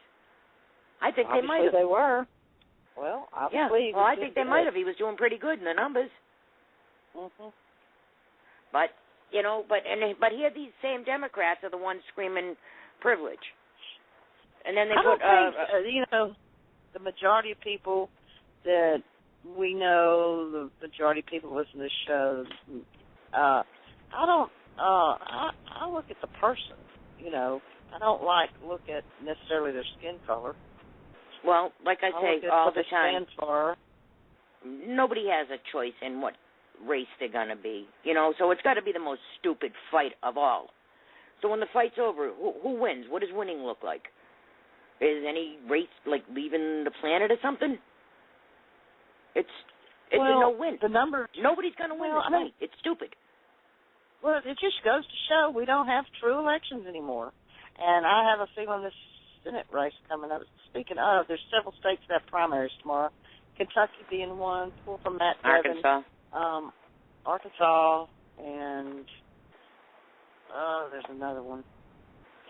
I think obviously they might have. They were. Well, obviously. Yeah. Well, I think they might have. He was doing pretty good in the numbers. Mm-hmm. But but here these same Democrats are the ones screaming privilege, and then they I don't think the majority of people that we know, the majority of people who listen to this show. I look at the person. I don't look at necessarily their skin color. Well, like I say all the time, stands for. Nobody has a choice in what race they're going to be, so it's got to be the most stupid fight of all. So when the fight's over, who wins? What does winning look like? Is any race leaving the planet or something? It's a no-win. The numbers. Nobody's going to win this fight. It's stupid. Well, it just goes to show we don't have true elections anymore. And I have a feeling this Senate race coming up. Speaking of, there's several states that have primaries tomorrow. Kentucky being one, pull from Matt Bevin. Arkansas, and there's another one.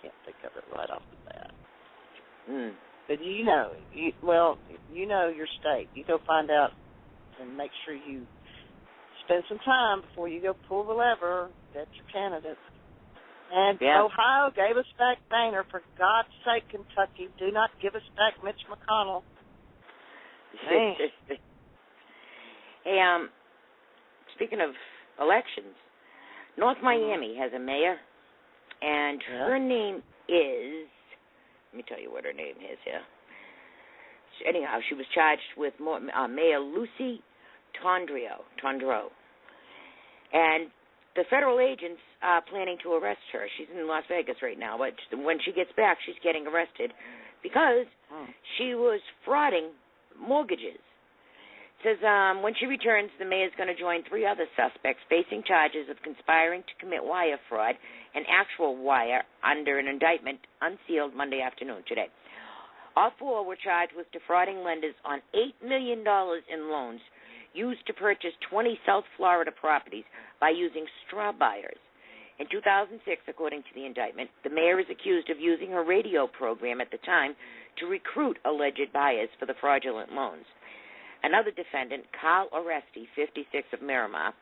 Can't think of it right off the bat. But you know your state. You go find out and make sure you spend some time before you go pull the lever. That's your candidate. And Ohio gave us back Boehner. For God's sake, Kentucky, do not give us back Mitch McConnell. Hey, speaking of elections, North Miami has a mayor, and her name is, let me tell you what her name is here. Anyhow, she was charged with Mayor Lucy Tondreau. And the federal agents are planning to arrest her. She's in Las Vegas right now, but when she gets back, she's getting arrested because she was frauding mortgages. It says when she returns, the mayor is going to join 3 other suspects facing charges of conspiring to commit wire fraud and actual wire under an indictment unsealed Monday afternoon today. All 4 were charged with defrauding lenders on $8 million in loans used to purchase 20 South Florida properties by using straw buyers. In 2006, according to the indictment, the mayor is accused of using her radio program at the time to recruit alleged buyers for the fraudulent loans. Another defendant, Carl Oresti, 56 of Miramar,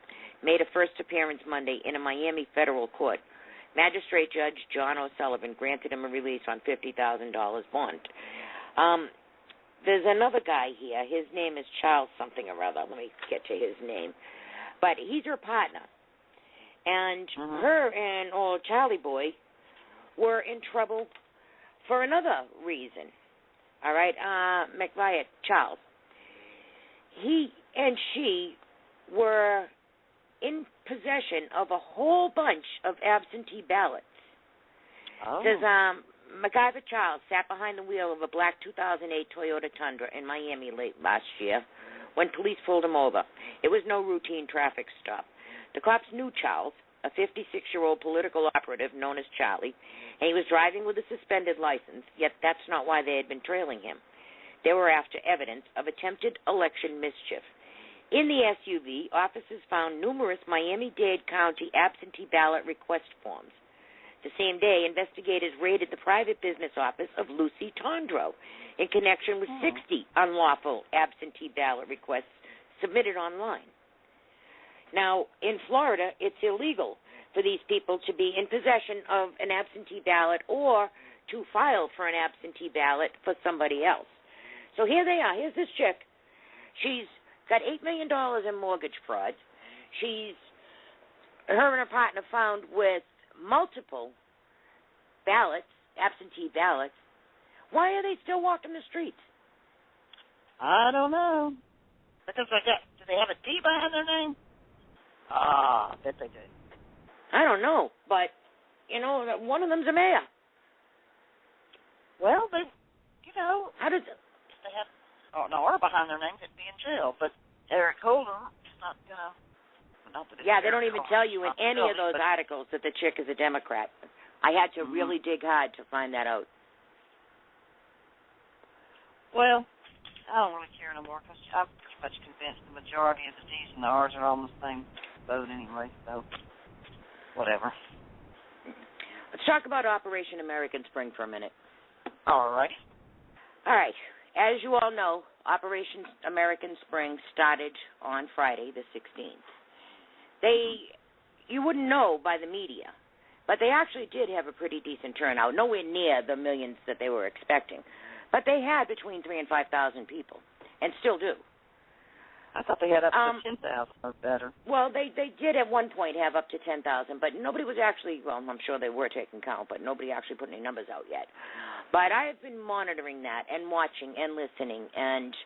made a first appearance Monday in a Miami federal court. Magistrate Judge John O'Sullivan granted him a release on $50,000 bond. There's another guy here. His name is Charles something or other. Let me get to his name. But he's her partner. And her and old Charlie Boy were in trouble for another reason. All right? McViet, Charles. He and she were in possession of a whole bunch of absentee ballots. It says MacGyver Charles sat behind the wheel of a black 2008 Toyota Tundra in Miami late last year when police pulled him over. It was no routine traffic stop. The cops knew Charles, a 56-year-old political operative known as Charlie, and he was driving with a suspended license, yet that's not why they had been trailing him. They were after evidence of attempted election mischief. In the SUV, officers found numerous Miami-Dade County absentee ballot request forms. The same day, investigators raided the private business office of Lucy Tondreau in connection with 60 unlawful absentee ballot requests submitted online. Now, in Florida, it's illegal for these people to be in possession of an absentee ballot or to file for an absentee ballot for somebody else. So here they are. Here's this chick. She's got $8 million in mortgage fraud. Her and her partner found with multiple ballots, absentee ballots. Why are they still walking the streets? I don't know. Because do they have a D behind their name? I bet they do. I don't know, but, one of them's a mayor. Well, they How does... if they have an R behind their name, they'd be in jail. But Eric Holder is not going to. Yeah, they don't even tell you in any of those articles that the chick is a Democrat. I had to really dig hard to find that out. Well, I don't really care no more because I'm pretty much convinced the majority of the D's and the R's are on the same boat anyway, so whatever. Let's talk about Operation American Spring for a minute. All right. All right. As you all know, Operation American Spring started on Friday, the 16th. You wouldn't know by the media, but they actually did have a pretty decent turnout, nowhere near the millions that they were expecting. But they had between 3,000 and 5,000 people, and still do. I thought they had up to 10,000 or better. Well, they did at one point have up to 10,000, but nobody was actually, well, I'm sure they were taking count, but nobody actually put any numbers out yet. But I have been monitoring that and watching and listening, and,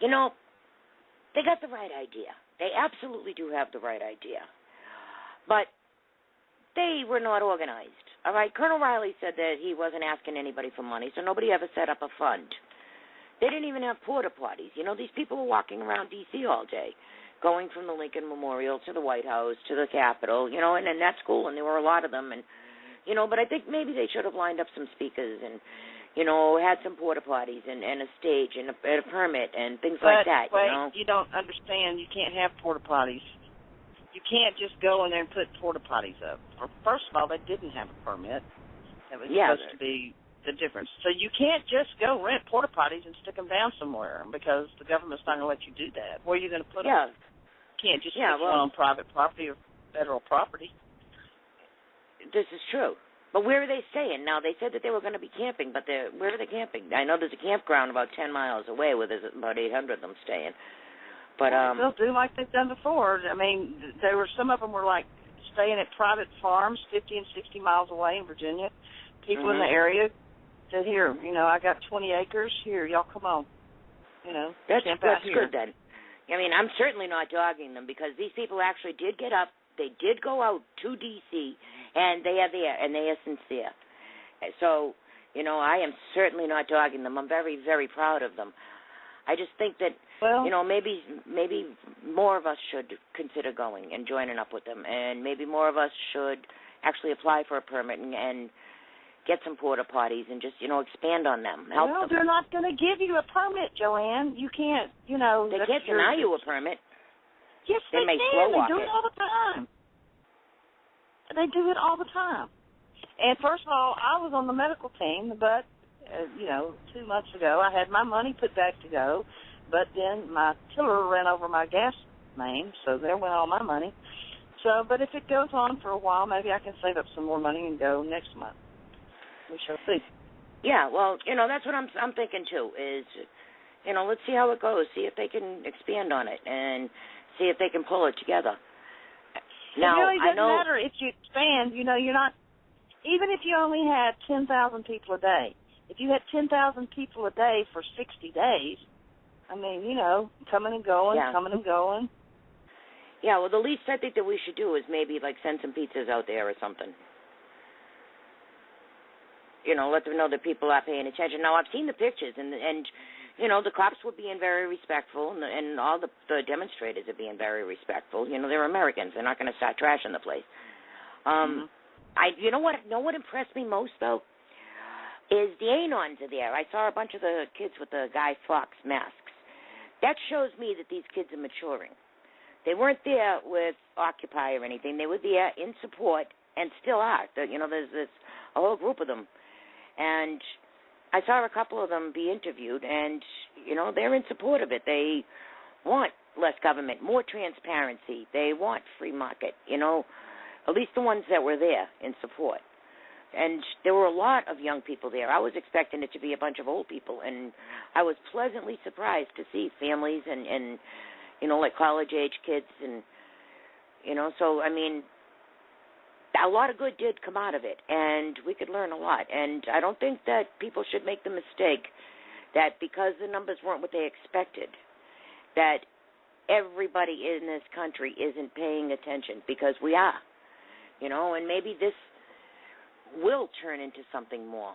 they got the right idea. They absolutely do have the right idea. But they were not organized. All right, Colonel Riley said that he wasn't asking anybody for money, so nobody ever set up a fund. They didn't even have porta potties. These people were walking around D.C. all day, going from the Lincoln Memorial to the White House to the Capitol, and that's cool, and there were a lot of them. And, but I think maybe they should have lined up some speakers and, had some porta potties and a stage and a permit and things like that. But you don't understand. You can't have porta potties. You can't just go in there and put porta potties up. First of all, they didn't have a permit. That was supposed to be the difference. So you can't just go rent porta potties and stick them down somewhere because the government's not going to let you do that. Where are you going to put them? You can't just stick them on private property or federal property. This is true. But where are they staying? Now, they said that they were going to be camping, but where are they camping? I know there's a campground about 10 miles away where there's about 800 of them staying. But they'll do like they've done before. I mean, some of them were like staying at private farms 50 and 60 miles away in Virginia. People in the area said, here, I got 20 acres. Here, y'all come on. That's here. Good then. I mean, I'm certainly not dogging them because these people actually did get up. They did go out to D.C., and they are there, and they are sincere. So, I am certainly not dogging them. I'm very, very proud of them. I just think that, maybe more of us should consider going and joining up with them, and maybe more of us should actually apply for a permit and get some porta potties and just, expand on them. Help them. They're not going to give you a permit, Joanne. You can't, They can't deny you a permit. Yes, they may slow walk it. They do it all the time. They do it all the time. And first of all, I was on the medical team, but, 2 months ago, I had my money put back to go, but then my tiller ran over my gas main, so there went all my money. So, but if it goes on for a while, maybe I can save up some more money and go next month. We shall see. Yeah, well, that's what I'm thinking too. Is let's see how it goes. See if they can expand on it and see if they can pull it together. Now, it really doesn't I know, matter if you expand. You're not. Even if you only had 10,000 people a day. If you had 10,000 people a day for 60 days, I mean, coming and going, coming and going. Yeah, well, the least I think that we should do is maybe send some pizzas out there or something. Let them know that people are paying attention. Now, I've seen the pictures, and the cops were being very respectful, and all the demonstrators are being very respectful. They're Americans. They're not going to start trashing the place. What impressed me most, though, is the Anons are there. I saw a bunch of the kids with the Guy Fawkes masks. That shows me that these kids are maturing. They weren't there with Occupy or anything. They were there in support and still are. There's a whole group of them. And I saw a couple of them be interviewed, and, they're in support of it. They want less government, more transparency. They want free market, at least the ones that were there in support. And there were a lot of young people there. I was expecting it to be a bunch of old people, and I was pleasantly surprised to see families and college-age kids. And, so, I mean, a lot of good did come out of it, and we could learn a lot. And I don't think that people should make the mistake that because the numbers weren't what they expected, that everybody in this country isn't paying attention, because we are, and maybe this will turn into something more,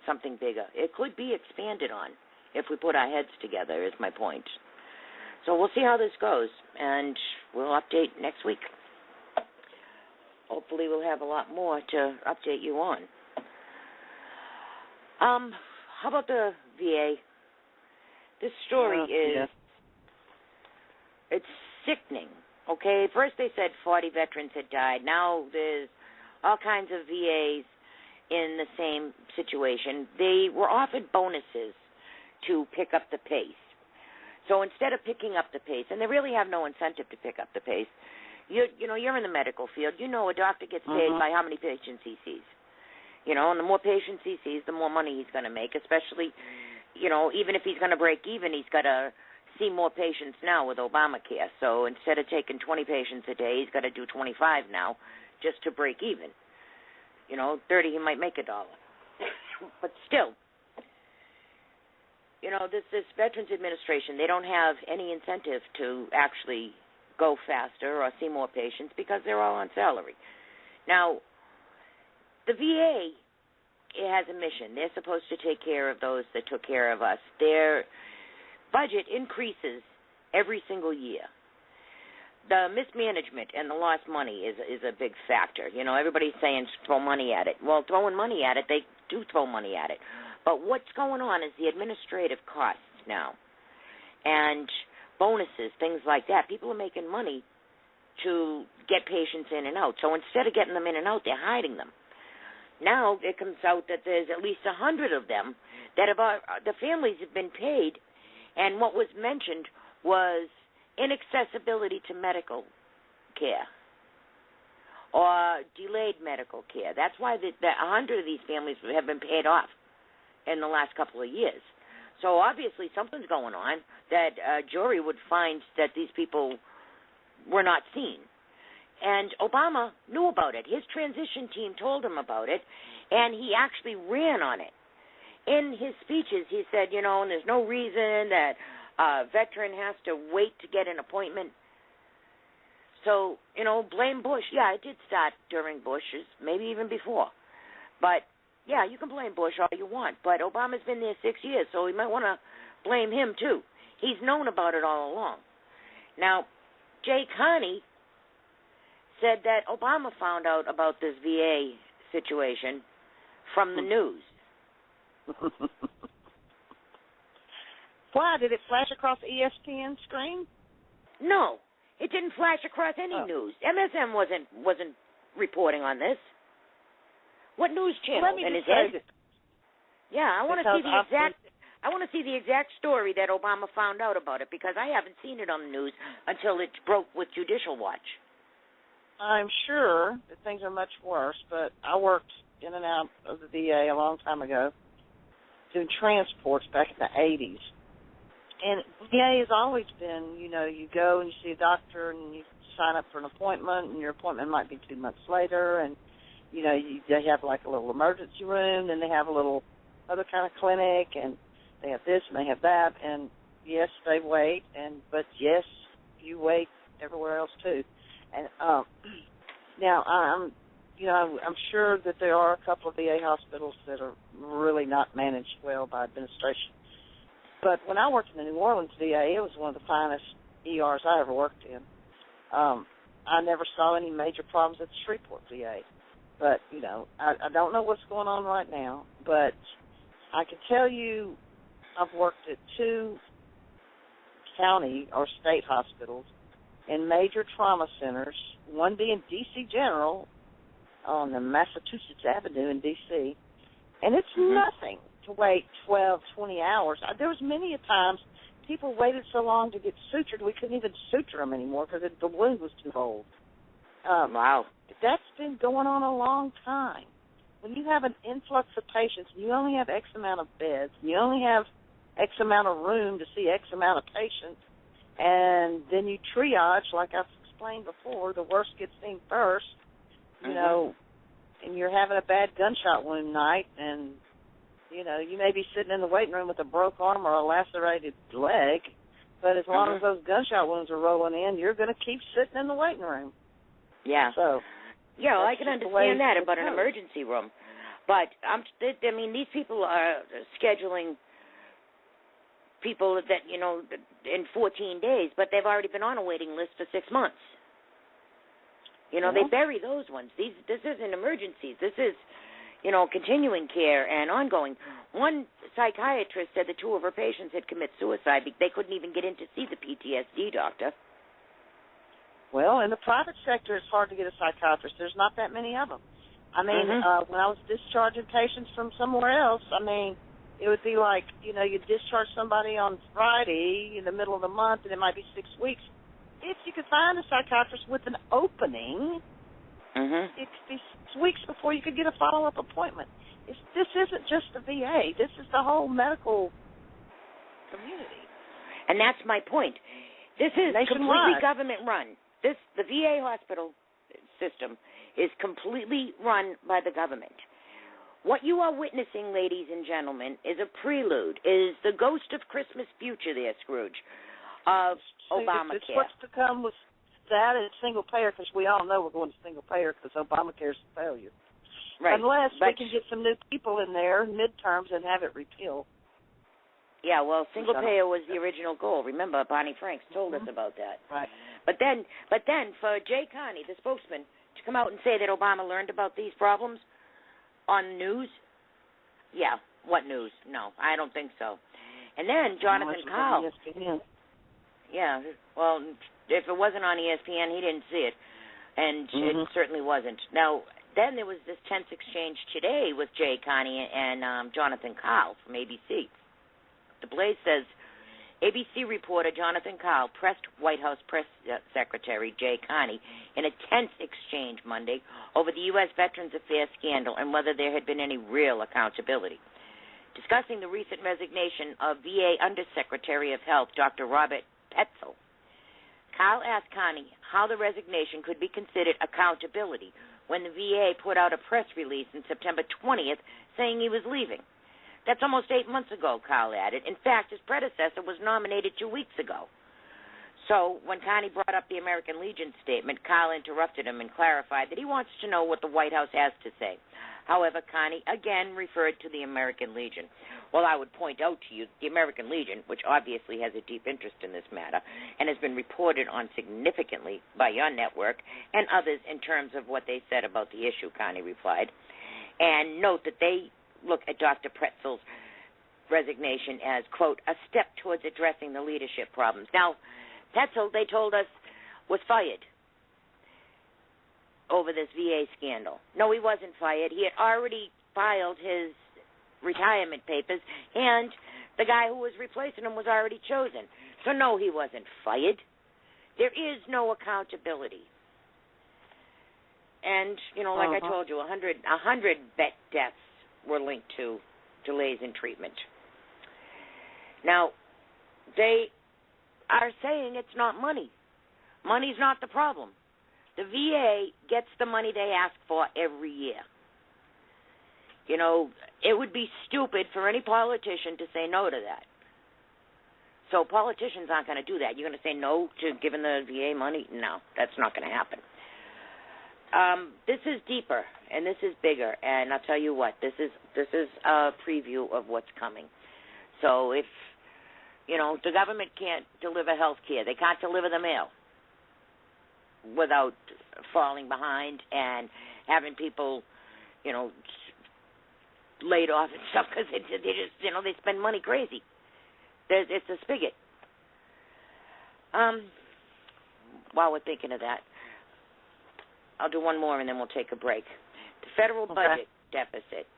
something bigger. It could be expanded on if we put our heads together, is my point. So we'll see how this goes, and we'll update next week. Hopefully we'll have a lot more to update you on. How about the VA? This story it's sickening, okay? First they said 40 veterans had died. Now there's all kinds of VAs in the same situation. They were offered bonuses to pick up the pace. So instead of picking up the pace, and they really have no incentive to pick up the pace, you're in the medical field. A doctor gets paid by how many patients he sees. And the more patients he sees, the more money he's going to make, especially, even if he's going to break even, he's got to see more patients now with Obamacare. So instead of taking 20 patients a day, he's got to do 25 now just to break even. 30, he might make $1. But still, this Veterans Administration, they don't have any incentive to actually go faster or see more patients because they're all on salary. Now, the VA, it has a mission. They're supposed to take care of those that took care of us. Their budget increases every single year. The mismanagement and the lost money is a big factor. Everybody's saying throw money at it. Well, throwing money at it, they do throw money at it. But what's going on is the administrative costs now and bonuses, things like that. People are making money to get patients in and out. So instead of getting them in and out, they're hiding them. Now it comes out that there's at least 100 of them that the families have been paid, and what was mentioned was inaccessibility to medical care or delayed medical care. That's why the 100 of these families have been paid off in the last couple of years. So obviously something's going on that a jury would find that these people were not seen. And Obama knew about it. His transition team told him about it, and he actually ran on it. In his speeches, he said, and there's no reason that a veteran has to wait to get an appointment. So, blame Bush. Yeah, it did start during Bush's, maybe even before. But, yeah, you can blame Bush all you want, but Obama's been there 6 years, so you might want to blame him too. He's known about it all along. Now, Jay Carney said that Obama found out about this VA situation from the news. Why? Did it flash across ESPN screen? No, it didn't flash across any news. MSM wasn't reporting on this. What news channel? Let me just say that. Yeah, I want to see the exact. I want to see the exact story that Obama found out about it, because I haven't seen it on the news until it broke with Judicial Watch. I'm sure that things are much worse, but I worked in and out of the VA a long time ago doing transports back in the 80s. And VA has always been, you go and you see a doctor and you sign up for an appointment, and your appointment might be 2 months later, and, they have like a little emergency room, then they have a little other kind of clinic, and they have this and they have that, and yes, they wait, but yes, you wait everywhere else too. And now I'm sure that there are a couple of VA hospitals that are really not managed well by administration. But when I worked in the New Orleans VA, it was one of the finest ERs I ever worked in. I never saw any major problems at the Shreveport VA. But, I don't know what's going on right now. But I can tell you I've worked at 2 county or state hospitals in major trauma centers, one being D.C. General on the Massachusetts Avenue in D.C., and it's nothing to wait 12, 20 hours. There was many a times people waited so long to get sutured we couldn't even suture them anymore because the wound was too old. Wow. That's been going on a long time. When you have an influx of patients, you only have X amount of beds, you only have X amount of room to see X amount of patients, and then you triage, like I've explained before, the worst gets seen first, and you're having a bad gunshot wound night, and You know, you may be sitting in the waiting room with a broke arm or a lacerated leg, but as long as those gunshot wounds are rolling in, you're going to keep sitting in the waiting room. Yeah. So, yeah, well, I can understand that about an emergency room. But, I mean, these people are scheduling people that, you know, in 14 days, but they've already been on a waiting list for 6 months. You know, they bury those ones. This isn't emergencies. This is, you know, continuing care and ongoing. One psychiatrist said that 2 of her patients had committed suicide. They couldn't even get in to see the PTSD doctor. Well, in the private sector, it's hard to get a psychiatrist. There's not that many of them. I mean, when I was discharging patients from somewhere else, I mean, it would be like, you know, you discharge somebody on Friday in the middle of the month, and it might be 6 weeks. If you could find a psychiatrist with an opening, it could be 6 weeks before you could get a follow-up appointment. This isn't just the VA. This is the whole medical community. And that's my point. This is completely government-run. The VA hospital system is completely run by the government. What you are witnessing, ladies and gentlemen, is a prelude, is the ghost of Christmas future there, Scrooge, of Obamacare. It's what's to come with that and single payer, because we all know we're going to single payer because Obamacare's a failure. Right. Unless we can get some new people in there, midterms, and have it repealed. Yeah, well, single payer was the original goal. Remember, Bonnie Franks told us about that. Right. But then for Jay Carney, the spokesman, to come out and say that Obama learned about these problems on news, yeah, what news? No, I don't think so. And then Jonathan Cowell. Yeah, well, if it wasn't on ESPN, he didn't see it, and it certainly wasn't. Now, then there was this tense exchange today with Jay Carney and Jonathan Cowell from ABC. The Blaze says, ABC reporter Jonathan Cowell pressed White House Press Secretary Jay Carney in a tense exchange Monday over the U.S. Veterans Affairs scandal and whether there had been any real accountability. Discussing the recent resignation of VA Undersecretary of Health Dr. Robert Petzel, Cowell asked Carney how the resignation could be considered accountability when the VA put out a press release on September 20th saying he was leaving. That's almost 8 months ago, Cowell added. In fact, his predecessor was nominated 2 weeks ago. So when Carney brought up the American Legion statement, Cowell interrupted him and clarified that he wants to know what the White House has to say. However, Carney again referred to the American Legion. Well, I would point out to you the American Legion, which obviously has a deep interest in this matter and has been reported on significantly by your network and others in terms of what they said about the issue, Carney replied. And note that they look at Dr. Pretzel's resignation as, quote, a step towards addressing the leadership problems. Now, Pretzel, they told us, was fired over this VA scandal. No, he wasn't fired. He had already filed his retirement papers, and the guy who was replacing him was already chosen. So, no, he wasn't fired. There is no accountability. And, you know, like I told you, 100 vet deaths were linked to delays in treatment. Now, they are saying it's not money. Money's not the problem. The VA gets the money they ask for every year. You know, it would be stupid for any politician to say no to that. So politicians aren't going to do that. You're going to say no to giving the VA money? No, that's not going to happen. This is deeper and this is bigger, and I'll tell you what, this is a preview of what's coming. So if, you know, the government can't deliver health care, they can't deliver the mail without falling behind and having people, you know, laid off and stuff because they just, you know, they spend money crazy. It's a spigot. While we're thinking of that, I'll do one more and then we'll take a break. The federal budget deficit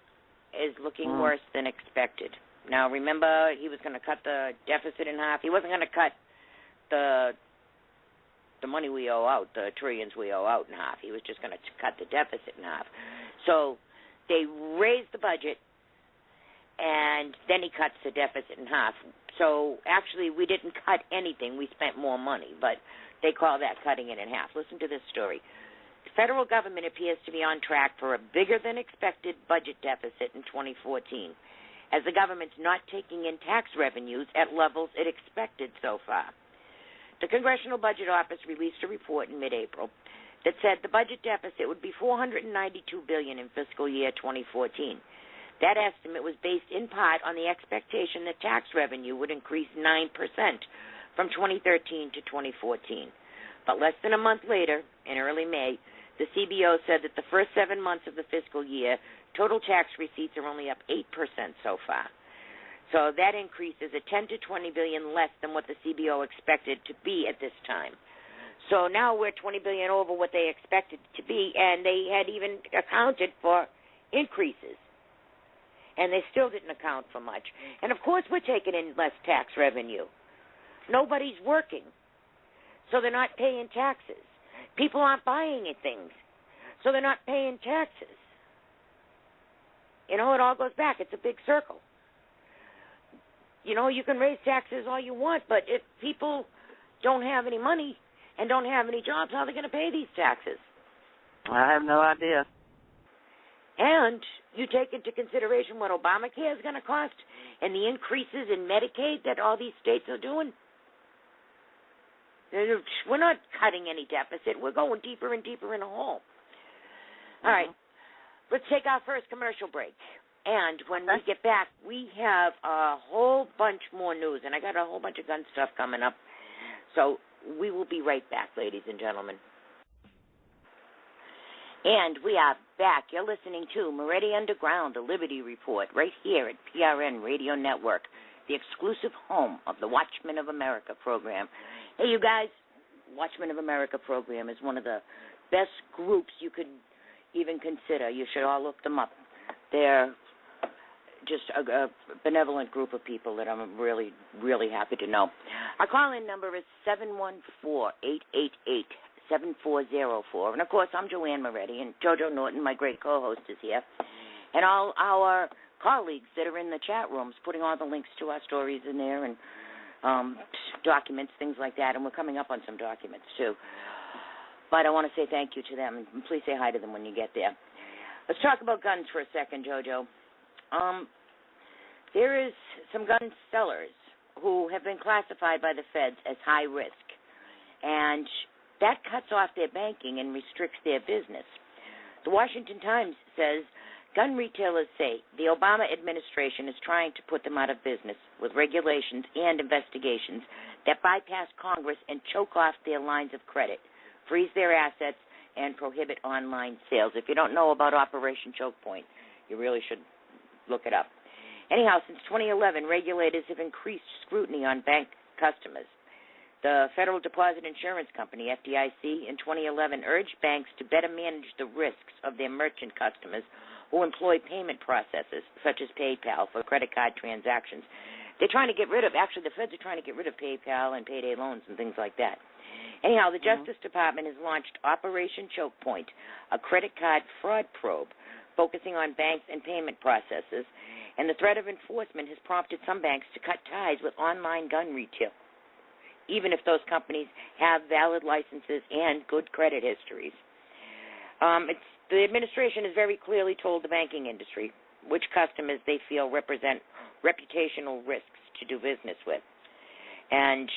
is looking worse than expected. Now, remember, he was going to cut the deficit in half. He wasn't going to cut the money we owe out, the trillions we owe out in half. He was just going to cut the deficit in half. So they raised the budget, and then he cuts the deficit in half. So actually, we didn't cut anything. We spent more money, but they call that cutting it in half. Listen to this story. The federal government appears to be on track for a bigger-than-expected budget deficit in 2014, as the government's not taking in tax revenues at levels it expected so far. The Congressional Budget Office released a report in mid-April that said the budget deficit would be $492 billion in fiscal year 2014. That estimate was based in part on the expectation that tax revenue would increase 9% from 2013 to 2014. But less than a month later, in early May, the CBO said that the first 7 months of the fiscal year, total tax receipts are only up 8% so far. So that increase is a $10 to $20 billion less than what the CBO expected to be at this time. So now we're $20 billion over what they expected to be, and they had even accounted for increases. And they still didn't account for much. And, of course, we're taking in less tax revenue. Nobody's working, so they're not paying taxes. People aren't buying things, so they're not paying taxes. You know, it all goes back. It's a big circle. You know, you can raise taxes all you want, but if people don't have any money and don't have any jobs, how are they going to pay these taxes? I have no idea. And you take into consideration what Obamacare is going to cost and the increases in Medicaid that all these states are doing. We're not cutting any deficit. We're going deeper and deeper in a hole. All right. Let's take our first commercial break. And when we get back, we have a whole bunch more news. And I got a whole bunch of gun stuff coming up. So we will be right back, ladies and gentlemen. And we are back. You're listening to Moretti Underground, the Liberty Report, right here at PRN Radio Network, the exclusive home of the Watchmen of America program. Hey, you guys, Watchmen of America program is one of the best groups you could even consider. You should all look them up. They're just a benevolent group of people that I'm really, really happy to know. Our call-in number is 714-888-7404. And, of course, I'm Joanne Moretti, and JoJo Norton, my great co-host, is here. And all our colleagues that are in the chat rooms putting all the links to our stories in there and documents, things like that. And we're coming up on some documents, too. But I want to say thank you to them, and please say hi to them when you get there. Let's talk about guns for a second, JoJo. There is some gun sellers who have been classified by the feds as high risk, and that cuts off their banking and restricts their business. The Washington Times says gun retailers say the Obama administration is trying to put them out of business with regulations and investigations that bypass Congress and choke off their lines of credit, freeze their assets, and prohibit online sales. If you don't know about Operation Choke Point, you really should look it up. Anyhow, since 2011, regulators have increased scrutiny on bank customers. The Federal Deposit Insurance Company, FDIC, in 2011 urged banks to better manage the risks of their merchant customers who employ payment processors, such as PayPal, for credit card transactions. They're trying to get rid of, actually the feds are trying to get rid of PayPal and payday loans and things like that. Anyhow, the Justice Department has launched Operation Choke Point, a credit card fraud probe focusing on banks and payment processors, and the threat of enforcement has prompted some banks to cut ties with online gun retail, even if those companies have valid licenses and good credit histories. The administration has very clearly told the banking industry which customers they feel represent reputational risks to do business with. And,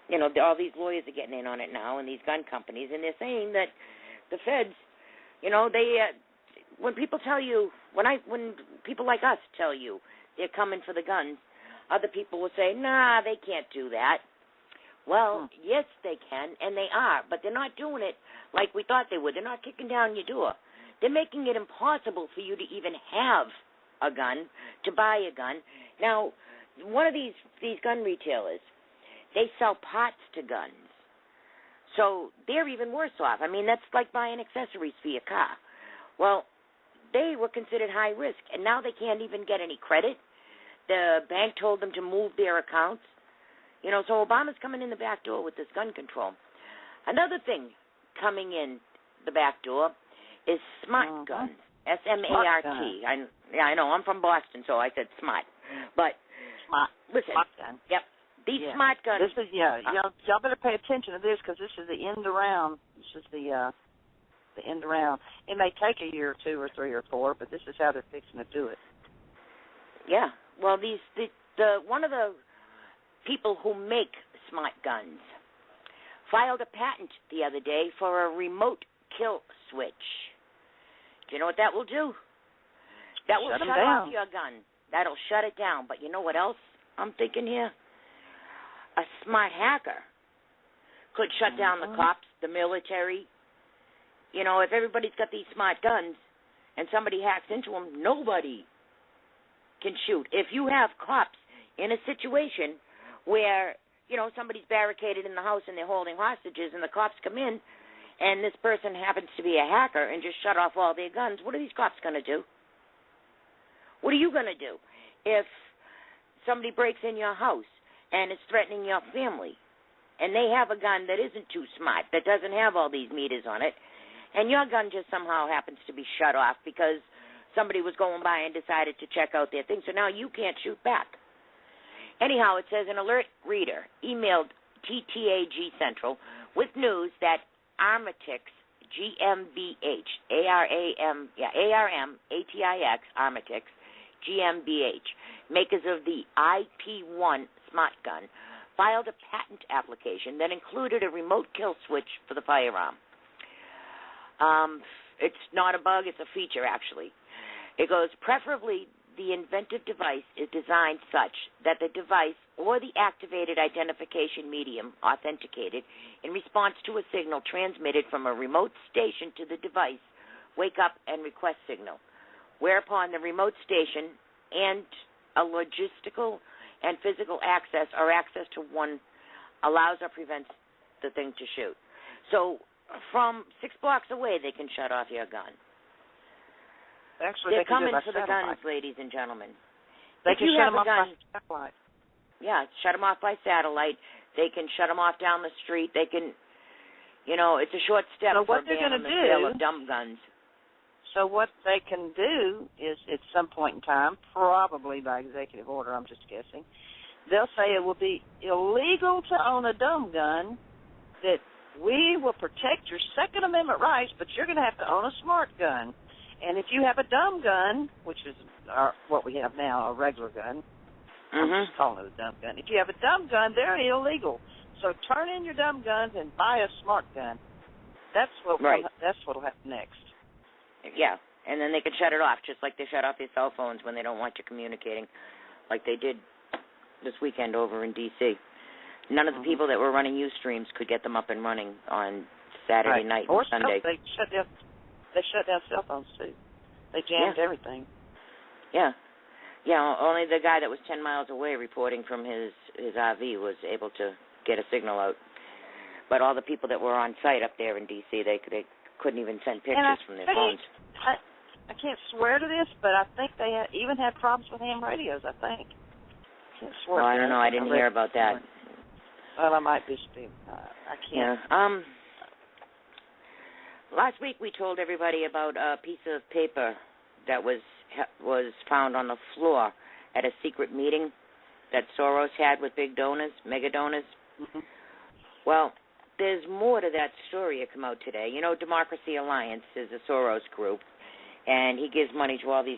you know, all these lawyers are getting in on it now, and these gun companies, and they're saying that the feds, you know, they when people tell you, when people like us tell you they're coming for the guns, other people will say, nah, they can't do that. Well, yes, they can, and they are, but they're not doing it like we thought they would. They're not kicking down your door. They're making it impossible for you to even have a gun, to buy a gun. Now, one of these gun retailers, they sell parts to guns. So they're even worse off. I mean, that's like buying accessories for your car. Well, they were considered high risk, and now they can't even get any credit. The bank told them to move their accounts. You know, so Obama's coming in the back door with this gun control. Another thing coming in the back door is smart guns, SMART. I know, I'm from Boston, so I said smart. But smart. Listen, smart gun. Yep, these smart guns. This is y'all better pay attention to this because this is the end around. This is the end around. It may take a year or two or three or four, but this is how they're fixing to do it. Yeah. well, one of the people who make smart guns filed a patent the other day for a remote kill switch. Do you know what that will do? That will shut off your gun. That'll shut it down. But you know what else I'm thinking here? A smart hacker could shut down the cops, the military. You know, if everybody's got these smart guns and somebody hacks into them, nobody can shoot. If you have cops in a situation where, you know, somebody's barricaded in the house and they're holding hostages and the cops come in and this person happens to be a hacker and just shut off all their guns, what are these cops going to do? What are you going to do if somebody breaks in your house and is threatening your family and they have a gun that isn't too smart, that doesn't have all these meters on it, and your gun just somehow happens to be shut off because somebody was going by and decided to check out their thing, so now you can't shoot back. Anyhow, it says an alert reader emailed TTAG Central with news that Armatix GmbH, ARMATIX, Armatix GmbH, makers of the IP1 smart gun, filed a patent application that included a remote kill switch for the firearm. It's not a bug, it's a feature, actually. It goes, preferably the inventive device is designed such that the device or the activated identification medium authenticated in response to a signal transmitted from a remote station to the device wake up and request signal, whereupon the remote station and a logistical and physical access or access to one allows or prevents the thing to shoot. So from 6 blocks away, they can shut off your gun. Actually, they're coming for the guns, ladies and gentlemen. They can shut them off by satellite. Yeah, shut them off by satellite. They can shut them off down the street. They can, you know, it's a short step for a ban on the sale of dumb guns. So what they can do is, at some point in time, probably by executive order, I'm just guessing, they'll say it will be illegal to own a dumb gun, that we will protect your Second Amendment rights, but you're going to have to own a smart gun. And if you have a dumb gun, which is what we have now, a regular gun, I'm just calling it a dumb gun. If you have a dumb gun, they're illegal. So turn in your dumb guns and buy a smart gun. That's what will happen next. Yeah, and then they can shut it off, just like they shut off your cell phones when they don't want you communicating, like they did this weekend over in D.C. None of the people that were running Ustreams could get them up and running on Saturday night and Sunday. They shut down cell phones, too. They jammed everything. Yeah. Yeah, only the guy that was 10 miles away reporting from his RV was able to get a signal out. But all the people that were on site up there in D.C., they couldn't even send pictures from their phones. I can't swear to this, but I think they even had problems with ham radios, I think. Can't swear I don't know. I didn't hear about that. Well, I might be stupid. I can't. Yeah. Last week we told everybody about a piece of paper that was found on the floor at a secret meeting that Soros had with big donors, mega donors. Mm-hmm. Well, there's more to that story that come out today. You know, Democracy Alliance is a Soros group, and he gives money to all these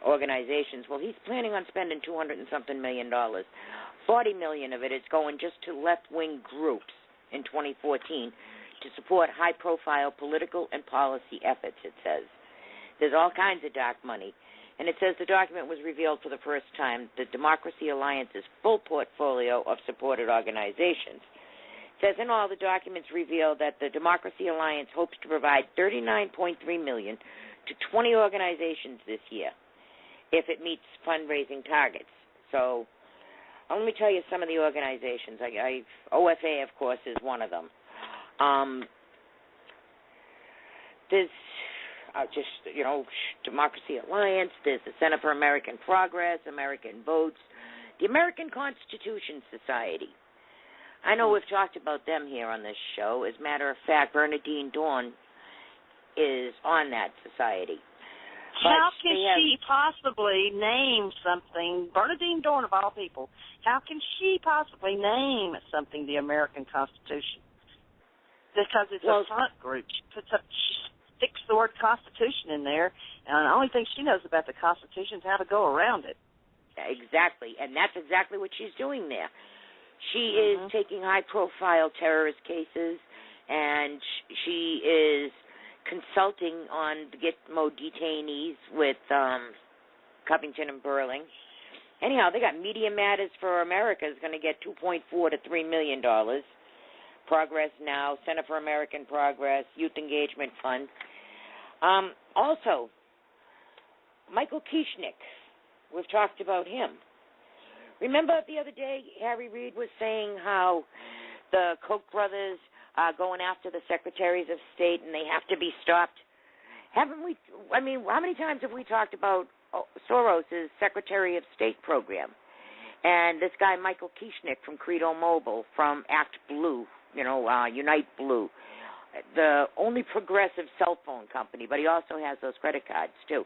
organizations. Well, he's planning on spending $200-and-something million. $40 million of it is going just to left-wing groups in 2014 to support high-profile political and policy efforts, it says. There's all kinds of dark money. And it says the document was revealed for the first time, the Democracy Alliance's full portfolio of supported organizations. It says in all, the documents reveal that the Democracy Alliance hopes to provide $39.3 million to 20 organizations this year if it meets fundraising targets. So let me tell you some of the organizations. OFA, of course, is one of them. There's Democracy Alliance, there's the Center for American Progress, American Votes, the American Constitution Society. I know we've talked about them here on this show. As a matter of fact, Bernadine Dawn is on that society. How can she possibly name something, Bernadine Dawn of all people, how can she possibly name something the American Constitution? Because it's a front group. She sticks the word Constitution in there, and the only thing she knows about the Constitution is how to go around it. Exactly, and that's exactly what she's doing there. She is taking high-profile terrorist cases, and she is consulting on the Gitmo detainees with Covington and Burling. Anyhow, they got Media Matters for America is going to get $2.4 to $3 million. Progress Now, Center for American Progress, Youth Engagement Fund. Also, Michael Kieschnick, we've talked about him. Remember the other day Harry Reid was saying how the Koch brothers are going after the secretaries of state and they have to be stopped? Haven't we? I mean, how many times have we talked about Soros' Secretary of State program? And this guy, Michael Kieschnick from Credo Mobile, from Act Blue, Unite Blue, the only progressive cell phone company, but he also has those credit cards, too.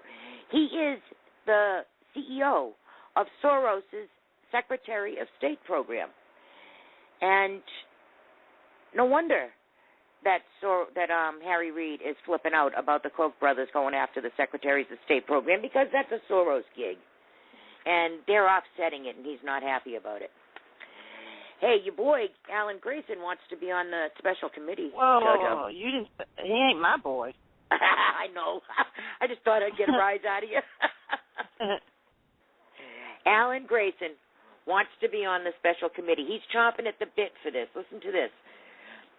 He is the CEO of Soros' Secretary of State program. And no wonder that Harry Reid is flipping out about the Koch brothers going after the Secretaries of State program, because that's a Soros gig. And they're offsetting it, and he's not happy about it. Hey, your boy, Alan Grayson, wants to be on the special committee. Whoa, you didn't. He ain't my boy. I know. I just thought I'd get a rise out of you. Alan Grayson wants to be on the special committee. He's chomping at the bit for this. Listen to this.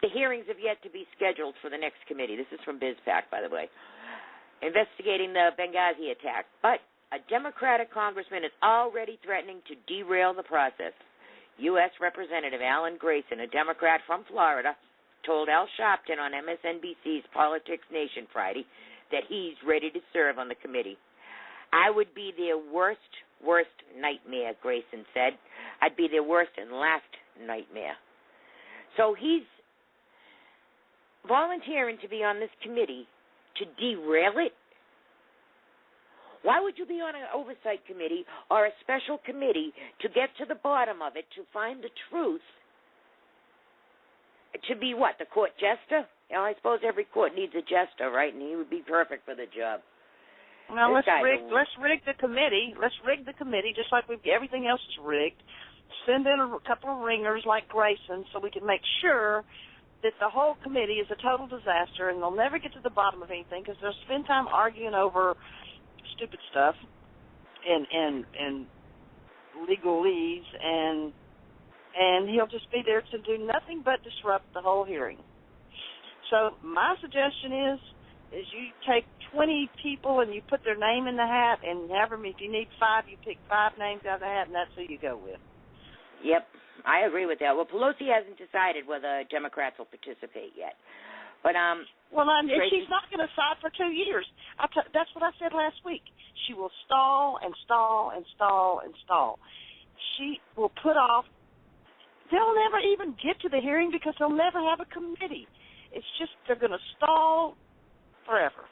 The hearings have yet to be scheduled for the next committee. This is from BizPac, by the way. Investigating the Benghazi attack. But a Democratic congressman is already threatening to derail the process. U.S. Representative Alan Grayson, a Democrat from Florida, told Al Sharpton on MSNBC's Politics Nation Friday that he's ready to serve on the committee. I would be their worst nightmare, Grayson said. I'd be their worst and last nightmare. So he's volunteering to be on this committee to derail it? Why would you be on an oversight committee or a special committee to get to the bottom of it, to find the truth? To be what, the court jester? I suppose every court needs a jester, right? And he would be perfect for the job. Well, let's rig the committee. Let's rig the committee just like everything else is rigged. Send in a couple of ringers like Grayson so we can make sure that the whole committee is a total disaster and they'll never get to the bottom of anything because they'll spend time arguing over stupid stuff and legalese, and he'll just be there to do nothing but disrupt the whole hearing. So my suggestion is you take 20 people and you put their name in the hat, and have them, if you need 5, you pick 5 names out of the hat, and that's who you go with. Yep, I agree with that. Well, Pelosi hasn't decided whether Democrats will participate yet. But she's not going to decide for 2 years. That's what I said last week. She will stall and stall and stall and stall. She will put off. They'll never even get to the hearing because they'll never have a committee. It's just they're going to stall forever.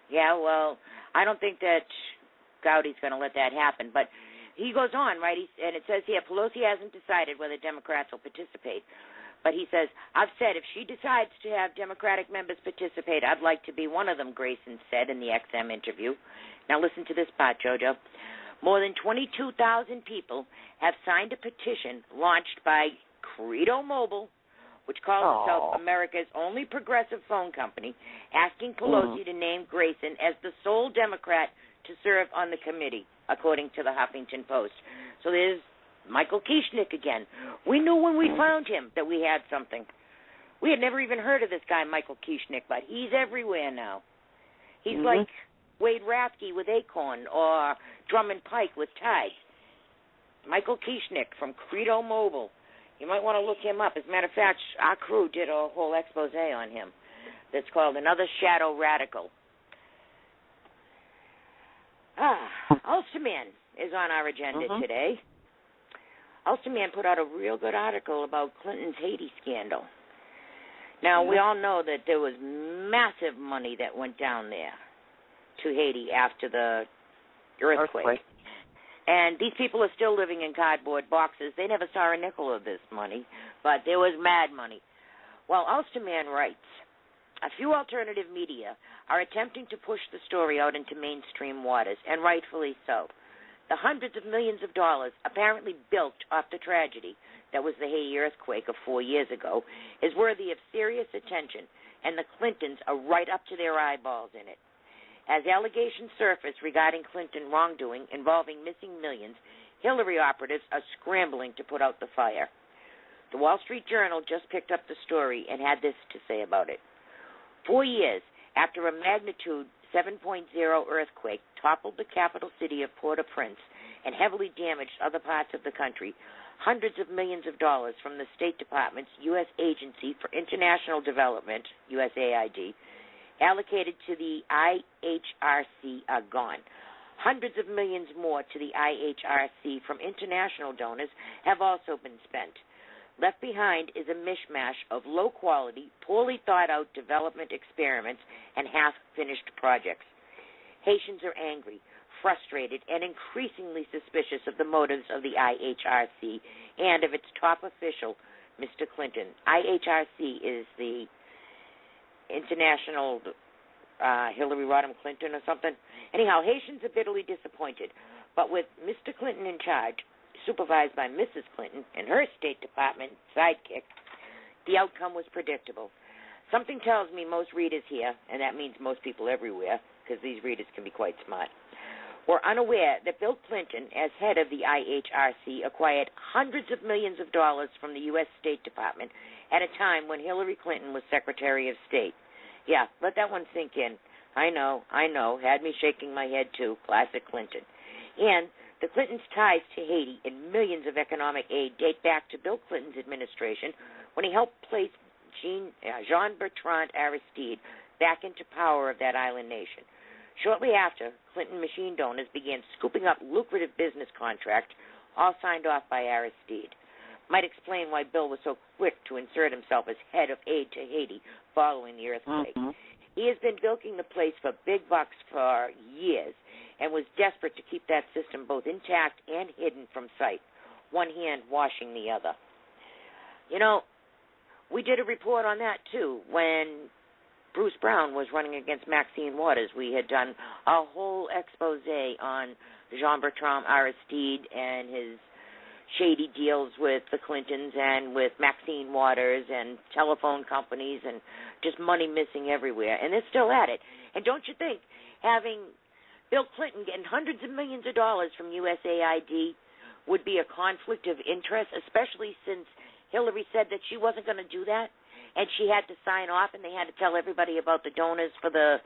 Yeah, well, I don't think that Gowdy's going to let that happen. But he goes on, right? And it says here, Pelosi hasn't decided whether Democrats will participate. But he says, I've said if she decides to have Democratic members participate, I'd like to be one of them, Grayson said in the XM interview. Now listen to this part, JoJo. More than 22,000 people have signed a petition launched by Credo Mobile, which calls itself America's only progressive phone company, asking Pelosi to name Grayson as the sole Democrat to serve on the committee, according to the Huffington Post. So there's Michael Kieschnick again. We knew when we found him that we had something. We had never even heard of this guy, Michael Kieschnick, but he's everywhere now. He's like Wade Rathke with Acorn or Drummond Pike with Tide. Michael Kieschnick from Credo Mobile. You might want to look him up. As a matter of fact, our crew did a whole expose on him that's called Another Shadow Radical. Ulsterman is on our agenda today. Ulsterman put out a real good article about Clinton's Haiti scandal. Now, we all know that there was massive money that went down there to Haiti after the earthquake. And these people are still living in cardboard boxes. They never saw a nickel of this money, but there was mad money. Well, Ulsterman writes, a few alternative media are attempting to push the story out into mainstream waters, and rightfully so. The hundreds of millions of dollars apparently built off the tragedy that was the Haiti earthquake of 4 years ago is worthy of serious attention, and the Clintons are right up to their eyeballs in it. As allegations surface regarding Clinton wrongdoing involving missing millions, Hillary operatives are scrambling to put out the fire. The Wall Street Journal just picked up the story and had this to say about it. 4 years after a magnitude 7.0 earthquake toppled the capital city of Port-au-Prince and heavily damaged other parts of the country, hundreds of millions of dollars from the State Department's U.S. Agency for International Development, USAID, allocated to the IHRC are gone. Hundreds of millions more to the IHRC from international donors have also been spent. Left behind is a mishmash of low-quality, poorly thought-out development experiments and half-finished projects. Haitians are angry, frustrated, and increasingly suspicious of the motives of the IHRC and of its top official, Mr. Clinton. IHRC is the International Hillary Rodham Clinton or something. Anyhow, Haitians are bitterly disappointed, but with Mr. Clinton in charge, supervised by Mrs. Clinton and her State Department sidekick, the outcome was predictable. Something tells me most readers here, and that means most people everywhere, because these readers can be quite smart, were unaware that Bill Clinton, as head of the IHRC, acquired hundreds of millions of dollars from the U.S. State Department at a time when Hillary Clinton was Secretary of State. Yeah, let that one sink in. I know, had me shaking my head too, classic Clinton. And the Clintons' ties to Haiti and millions of economic aid date back to Bill Clinton's administration when he helped place Jean-Bertrand Aristide back into power of that island nation. Shortly after, Clinton machine donors began scooping up lucrative business contracts, all signed off by Aristide. Might explain why Bill was so quick to insert himself as head of aid to Haiti following the earthquake. Mm-hmm. He has been bilking the place for big bucks for years and was desperate to keep that system both intact and hidden from sight, one hand washing the other. You know, we did a report on that, too, when Bruce Brown was running against Maxine Waters. We had done a whole expose on Jean-Bertrand Aristide and his shady deals with the Clintons and with Maxine Waters and telephone companies and just money missing everywhere. And they're still at it. And don't you think having Bill Clinton getting hundreds of millions of dollars from USAID would be a conflict of interest, especially since Hillary said that she wasn't going to do that and she had to sign off and they had to tell everybody about the donors for the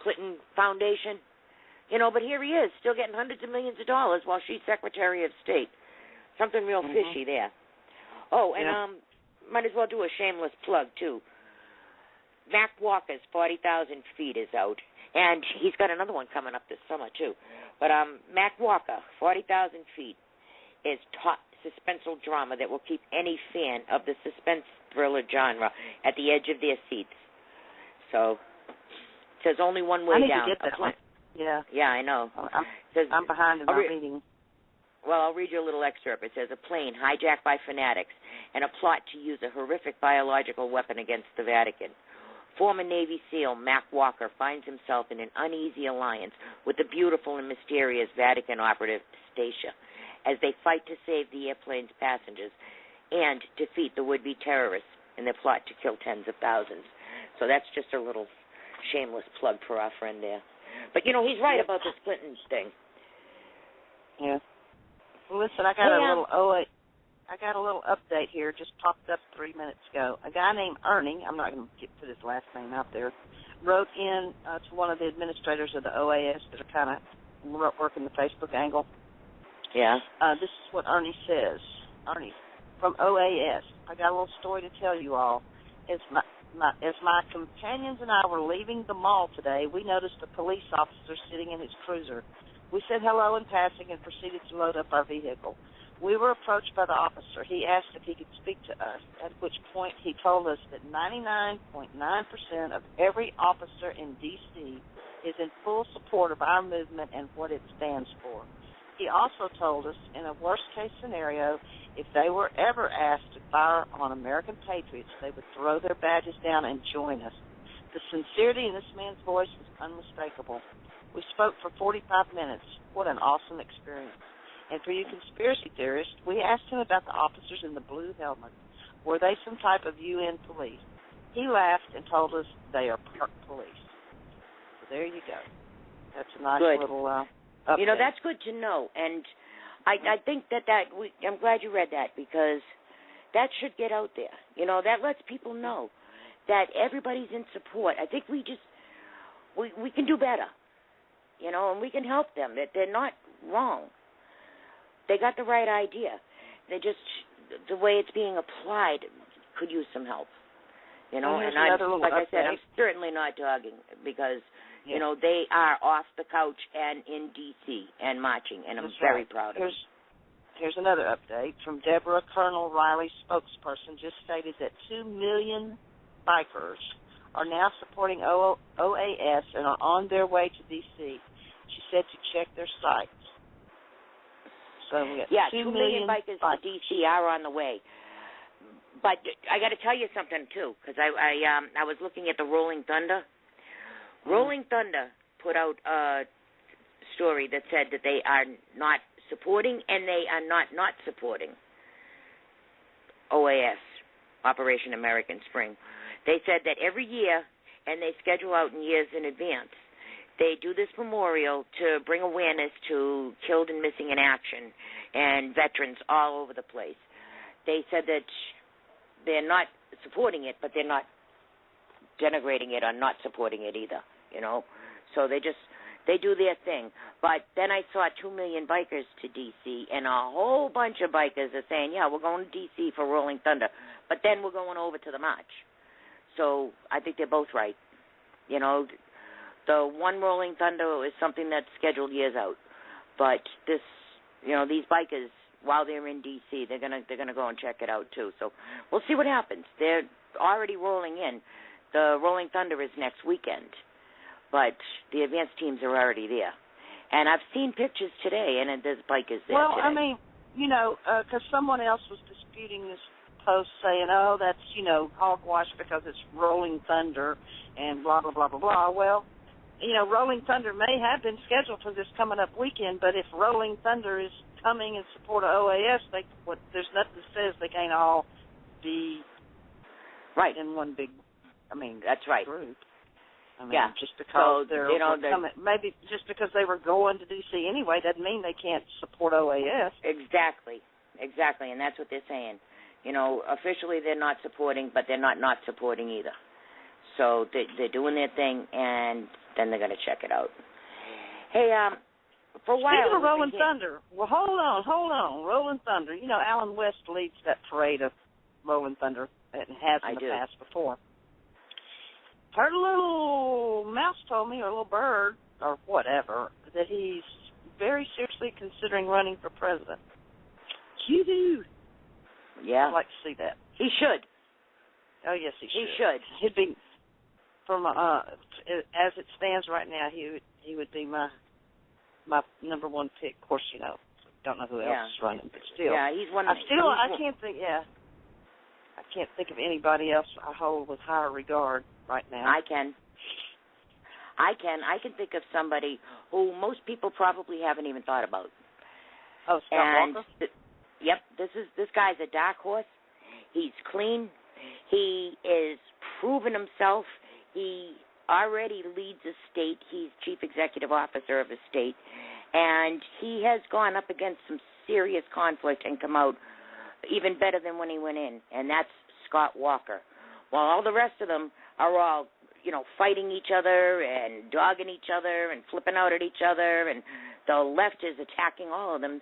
Clinton Foundation? You know, but here he is, still getting hundreds of millions of dollars while she's Secretary of State. Something real fishy there. Oh, and might as well do a shameless plug, too. Mac Walker's 40,000 Feet is out, and he's got another one coming up this summer, too. But Mac Walker, 40,000 Feet, is top suspenseful drama that will keep any fan of the suspense thriller genre at the edge of their seats. So, there's only one way down. I need to get that one. Yeah, I know. I'm behind in my reading. Well, I'll read you a little excerpt. It says, a plane hijacked by fanatics and a plot to use a horrific biological weapon against the Vatican. Former Navy SEAL Mac Walker finds himself in an uneasy alliance with the beautiful and mysterious Vatican operative Stacia as they fight to save the airplane's passengers and defeat the would-be terrorists in their plot to kill tens of thousands. So that's just a little shameless plug for our friend there. But, you know, he's right about this Clinton thing. Yeah. Well, listen, I got a little update here, just popped up 3 minutes ago. A guy named Ernie, I'm not going to put his last name out there, wrote in to one of the administrators of the OAS that are kind of working the Facebook angle. Yeah. This is what Ernie says. Ernie, from OAS, I got a little story to tell you all. As my companions and I were leaving the mall today, we noticed a police officer sitting in his cruiser. We said hello in passing and proceeded to load up our vehicle. We were approached by the officer. He asked if he could speak to us, at which point he told us that 99.9% of every officer in D.C. is in full support of our movement and what it stands for. He also told us, in a worst-case scenario, if they were ever asked to fire on American patriots, they would throw their badges down and join us. The sincerity in this man's voice was unmistakable. We spoke for 45 minutes. What an awesome experience. And for you conspiracy theorists, we asked him about the officers in the blue helmets. Were they some type of UN police? He laughed and told us they are park police. So there you go. That's a nice little update. You know, that's good to know. And I think I'm glad you read that, because that should get out there. You know, that lets people know that everybody's in support. I think we can do better, you know, and we can help them, that they're not wrong. They got the right idea. They just, the way it's being applied could use some help, you know. And like I said, I'm certainly not dogging, because, you know, they are off the couch and in D.C. and marching, and I'm very proud of them. Here's another update from Deborah. Colonel Riley's spokesperson just stated that 2 million bikers are now supporting OAS and are on their way to D.C. She said to check their sites. So we got 2 million bikers to D.C. are on the way. But I got to tell you something, too, because I was looking at the Rolling Thunder. Rolling Thunder put out a story that said that they are not supporting, and they are not supporting OAS, Operation American Spring. They said that every year, and they schedule out in years in advance, they do this memorial to bring awareness to killed and missing in action and veterans all over the place. They said that they're not supporting it, but they're not denigrating it or not supporting it either, you know. So they do their thing. But then I saw 2 million bikers to D.C., and a whole bunch of bikers are saying, yeah, we're going to D.C. for Rolling Thunder, but then we're going over to the march. So I think they're both right. You know, the one Rolling Thunder is something that's scheduled years out. But this, you know, these bikers, while they're in D.C., they're gonna go and check it out, too. So we'll see what happens. They're already rolling in. The Rolling Thunder is next weekend, but the advanced teams are already there. And I've seen pictures today, and there's bikers there today. I mean, you know, because someone else was disputing this post saying, oh, that's, you know, hogwash because it's Rolling Thunder and blah, blah, blah, blah, blah. Well, you know, Rolling Thunder may have been scheduled for this coming up weekend, but if Rolling Thunder is coming in support of OAS, there's nothing that says they can't all be right in one big, that's right. group. Just because they're coming, maybe just because they were going to D.C. anyway doesn't mean they can't support OAS. Exactly, and that's what they're saying. You know, officially they're not supporting, but they're not supporting either. So they're doing their thing, and then they're going to check it out. Hey, for a while... Speaking of Rolling Thunder, well, hold on. Rolling Thunder, you know, Alan West leads that parade of Rolling Thunder, and has in the past before. Heard a little mouse told me, or a little bird, or whatever, that he's very seriously considering running for president. Cute. Yeah. I'd like to see that. He should. Oh, yes, he should. He should. He'd be, from as it stands right now, he would be my number one pick. Of course, you know, don't know who else is running, but still. Yeah, he's one. I can't think of anybody else I hold with higher regard right now. I can think of somebody who most people probably haven't even thought about. Oh, Scott Walker? Yep, this guy's a dark horse. He's clean. He is proven himself. He already leads a state. He's chief executive officer of a state. And he has gone up against some serious conflict and come out even better than when he went in, and that's Scott Walker. While all the rest of them are all, you know, fighting each other and dogging each other and flipping out at each other, and the left is attacking all of them,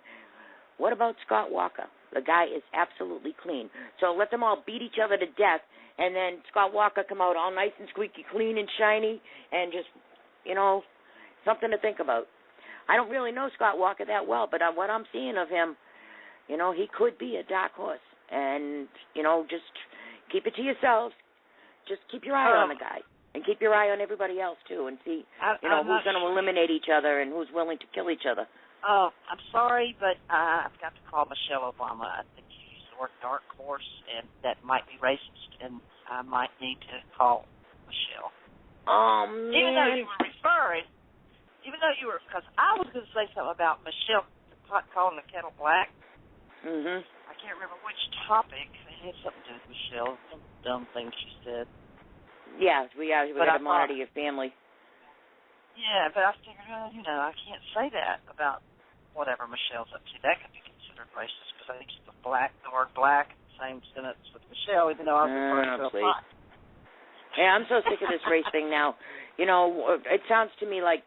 what about Scott Walker? The guy is absolutely clean. So let them all beat each other to death, and then Scott Walker come out all nice and squeaky clean and shiny and just, you know, something to think about. I don't really know Scott Walker that well, but what I'm seeing of him, you know, he could be a dark horse. And, you know, just keep it to yourselves. Just keep your eye on the guy. And keep your eye on everybody else, too, and see, who's going to eliminate each other and who's willing to kill each other. Oh, I'm sorry, but I've got to call Michelle Obama. I think she used the word dark horse, and that might be racist, and I might need to call Michelle. Oh, man. Even though you were referring even though you were, because I was going to say something about Michelle calling the kettle black. Mhm. I can't remember which topic. It had something to do with Michelle. Some dumb thing she said. Yeah, we got to monitor your family. Yeah, but I figured, I can't say that about whatever Michelle's up to. That could be considered racist because I think the word black, same sentence with Michelle, even though I was referring to a pot. Yeah, I'm so sick of this race thing now. It sounds to me like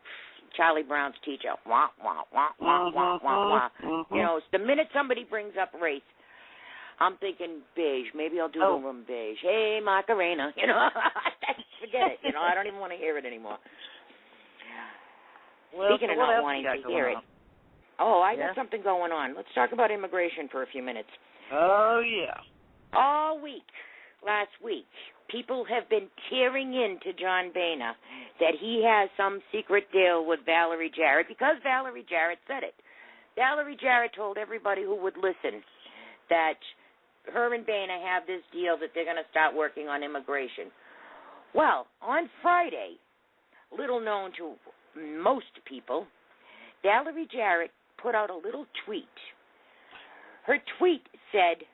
Charlie Brown's teacher. Wah, wah, wah, wah, wah, wah, wah. The minute somebody brings up race, I'm thinking beige. Maybe I'll do the room beige. Hey, Macarena. Forget it. I don't even want to hear it anymore. Well, Speaking of not wanting to hear it. Oh, I got something going on. Let's talk about immigration for a few minutes. Oh, yeah. All week, last week, people have been tearing into John Boehner that he has some secret deal with Valerie Jarrett because Valerie Jarrett said it. Valerie Jarrett told everybody who would listen that her and Boehner have this deal that they're going to start working on immigration. Well, on Friday, little known to most people, Valerie Jarrett put out a little tweet. Her tweet said,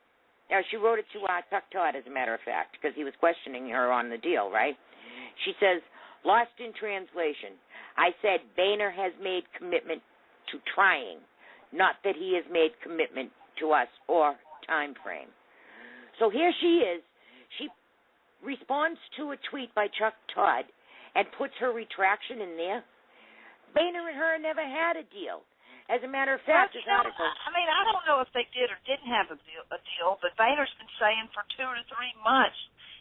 she wrote it to Chuck Todd, as a matter of fact, because he was questioning her on the deal, right? She says, lost in translation, I said Boehner has made commitment to trying, not that he has made commitment to us or time frame. So here she is. She responds to a tweet by Chuck Todd and puts her retraction in there. Boehner and her never had a deal. As a matter of fact, this article... I don't know if they did or didn't have a deal, but Boehner's been saying for 2 to 3 months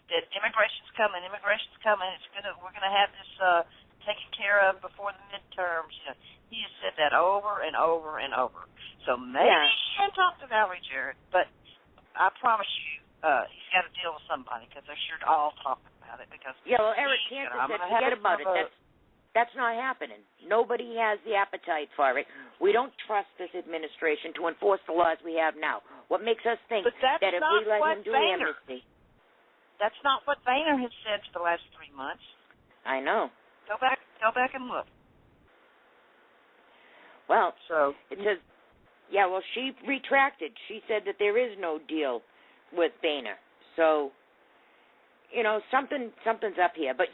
that immigration's coming. We're gonna have this taken care of before the midterms. He has said that over and over and over. So maybe he can talk to Valerie Jarrett, but I promise you, he's got to deal with somebody because they're sure to all talk about it. Because Eric Cantor said, forget about it. That's not happening. Nobody has the appetite for it. We don't trust this administration to enforce the laws we have now. What makes us think that if we let him do amnesty? That's not what Boehner has said for the last 3 months. I know. Go back and look. Well, it says, she retracted. She said that there is no deal with Boehner. So, something's up here. But,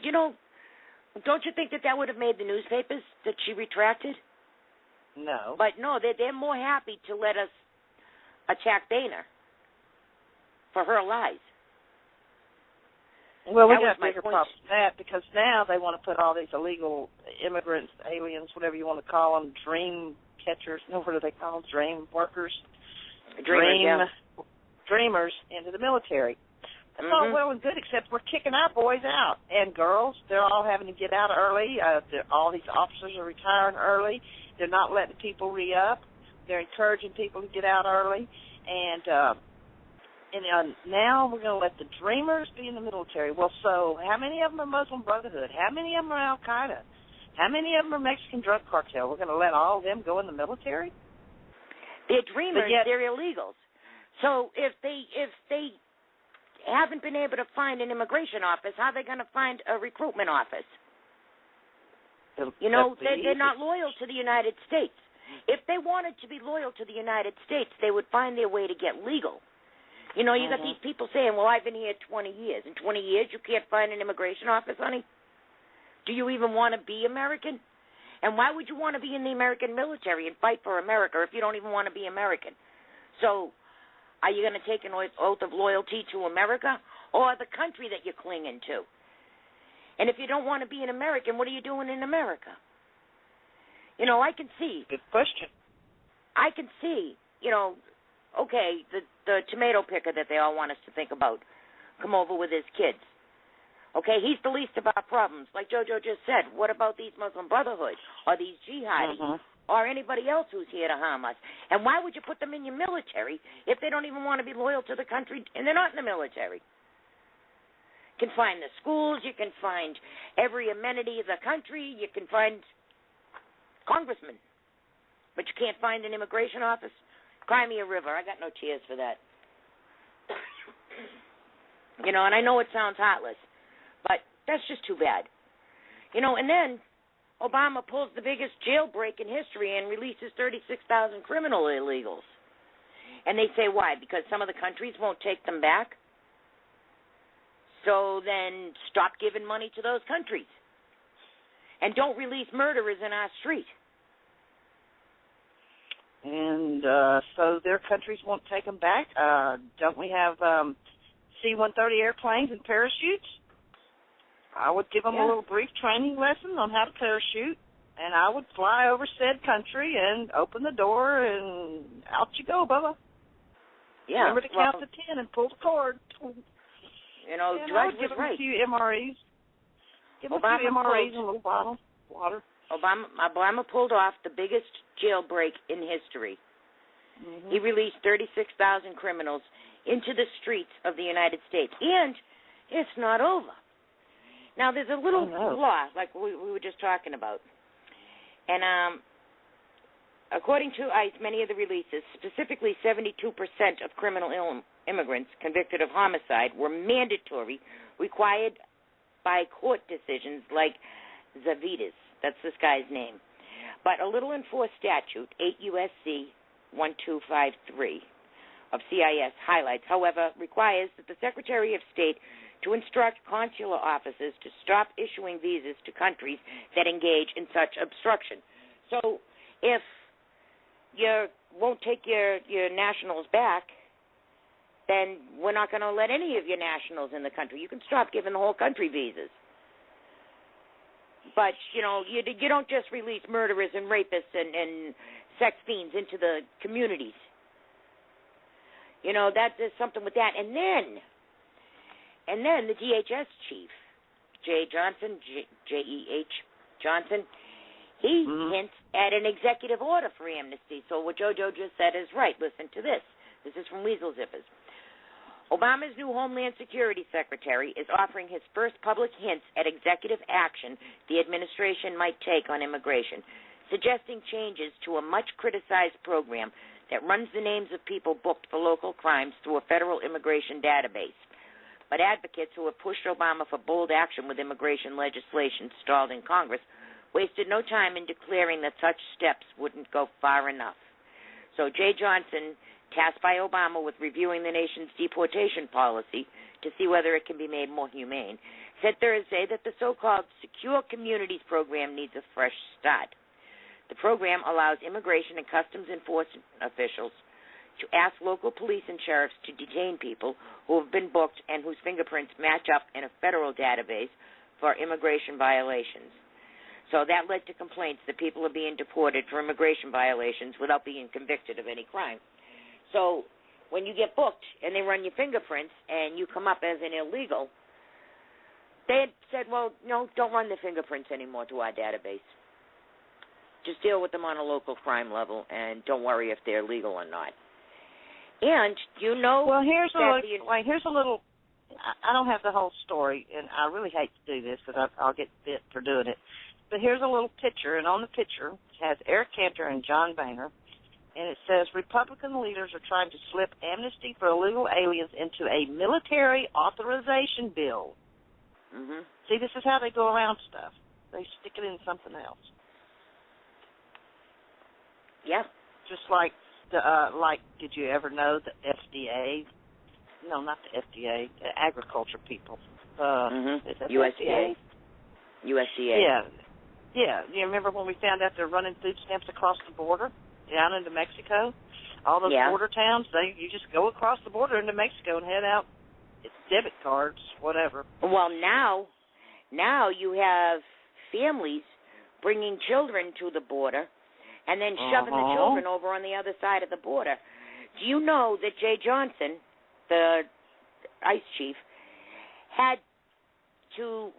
don't you think that would have made the newspapers that she retracted? No. But no, they're more happy to let us attack Boehner for her lies. Well, we got bigger problems than that because now they want to put all these illegal immigrants, aliens, whatever you want to call them, dream catchers, what do they call them? Dream workers? Dreamers into the military. That's all well and good, except we're kicking our boys out. And girls, they're all having to get out early. All these officers are retiring early. They're not letting people re-up. They're encouraging people to get out early. And now we're going to let the dreamers be in the military. Well, so how many of them are Muslim Brotherhood? How many of them are Al-Qaeda? How many of them are Mexican drug cartel? We're going to let all of them go in the military? They're dreamers. They're illegals. So if they haven't been able to find an immigration office, how are they going to find a recruitment office? They're not loyal to the United States. If they wanted to be loyal to the United States, they would find their way to get legal. You got these people saying, well, I've been here 20 years. In 20 years, you can't find an immigration office, honey? Do you even want to be American? And why would you want to be in the American military and fight for America if you don't even want to be American? So are you going to take an oath of loyalty to America or the country that you're clinging to? And if you don't want to be an American, what are you doing in America? I can see. Good question. I can see, okay, the tomato picker that they all want us to think about come over with his kids. Okay, he's the least of our problems. Like JoJo just said, what about these Muslim Brotherhood or these jihadis or anybody else who's here to harm us? And why would you put them in your military if they don't even want to be loyal to the country and they're not in the military? You can find the schools, you can find every amenity of the country, you can find congressmen, but you can't find an immigration office? Cry me a river. I got no tears for that. And I know it sounds heartless, but that's just too bad. And then Obama pulls the biggest jailbreak in history and releases 36,000 criminal illegals. And they say, why? Because some of the countries won't take them back? So then stop giving money to those countries. And don't release murderers in our street. And so their countries won't take them back? Don't we have C-130 airplanes and parachutes? I would give them a little brief training lesson on how to parachute, and I would fly over said country and open the door, and out you go, Bubba. Yeah. Remember to count to 10 and pull the cord. You know, and Drudge was give them right. a few MREs. Give them a few MREs and a little bottle of water. Obama pulled off the biggest jailbreak in history. Mm-hmm. He released 36,000 criminals into the streets of the United States. And it's not over. Now, there's a little flaw, like we were just talking about. And according to ICE, many of the releases, specifically 72% of criminal immigrants convicted of homicide, were mandatory, required by court decisions like Zavidas. That's this guy's name. But a little enforced statute, 8 U.S.C. 1253 of CIS highlights, however, requires that the Secretary of State to instruct consular officers to stop issuing visas to countries that engage in such obstruction. So if you won't take your nationals back, then we're not going to let any of your nationals in the country. You can stop giving the whole country visas. But, you know, you don't just release murderers and rapists and sex fiends into the communities. You know, there's something with that. And then the DHS chief, J.E.H. Johnson, he hints at an executive order for amnesty. So what JoJo just said is right. Listen to this. This is from Weasel Zippers. Obama's new Homeland Security Secretary is offering his first public hints at executive action the administration might take on immigration, suggesting changes to a much-criticized program that runs the names of people booked for local crimes through a federal immigration database. But advocates who have pushed Obama for bold action with immigration legislation stalled in Congress wasted no time in declaring that such steps wouldn't go far enough. So Jay Johnson, tasked by Obama with reviewing the nation's deportation policy to see whether it can be made more humane, said Thursday that the so-called Secure Communities program needs a fresh start. The program allows immigration and customs enforcement officials to ask local police and sheriffs to detain people who have been booked and whose fingerprints match up in a federal database for immigration violations. So that led to complaints that people are being deported for immigration violations without being convicted of any crime. So when you get booked and they run your fingerprints and you come up as an illegal, they had said, well, no, don't run the fingerprints anymore to our database. Just deal with them on a local crime level and don't worry if they're legal or not. And you know, well, here's a little. I don't have the whole story, and I really hate to do this because I'll get bit for doing it. But here's a little picture, and on the picture it has Eric Cantor and John Boehner, and it says Republican leaders are trying to slip amnesty for illegal aliens into a military authorization bill. Mm-hmm. See, this is how they go around stuff. They stick it in something else. Yeah. Just like did you ever know the FDA? No, not the FDA. The agriculture people. Is that USDA. USDA. Yeah. You remember when we found out they're running food stamps across the border down into Mexico? All those border towns, you just go across the border into Mexico and head out. It's debit cards, whatever. Well, now you have families bringing children to the border and then shoving the children over on the other side of the border. Do you know that Jay Johnson, the ICE chief, had to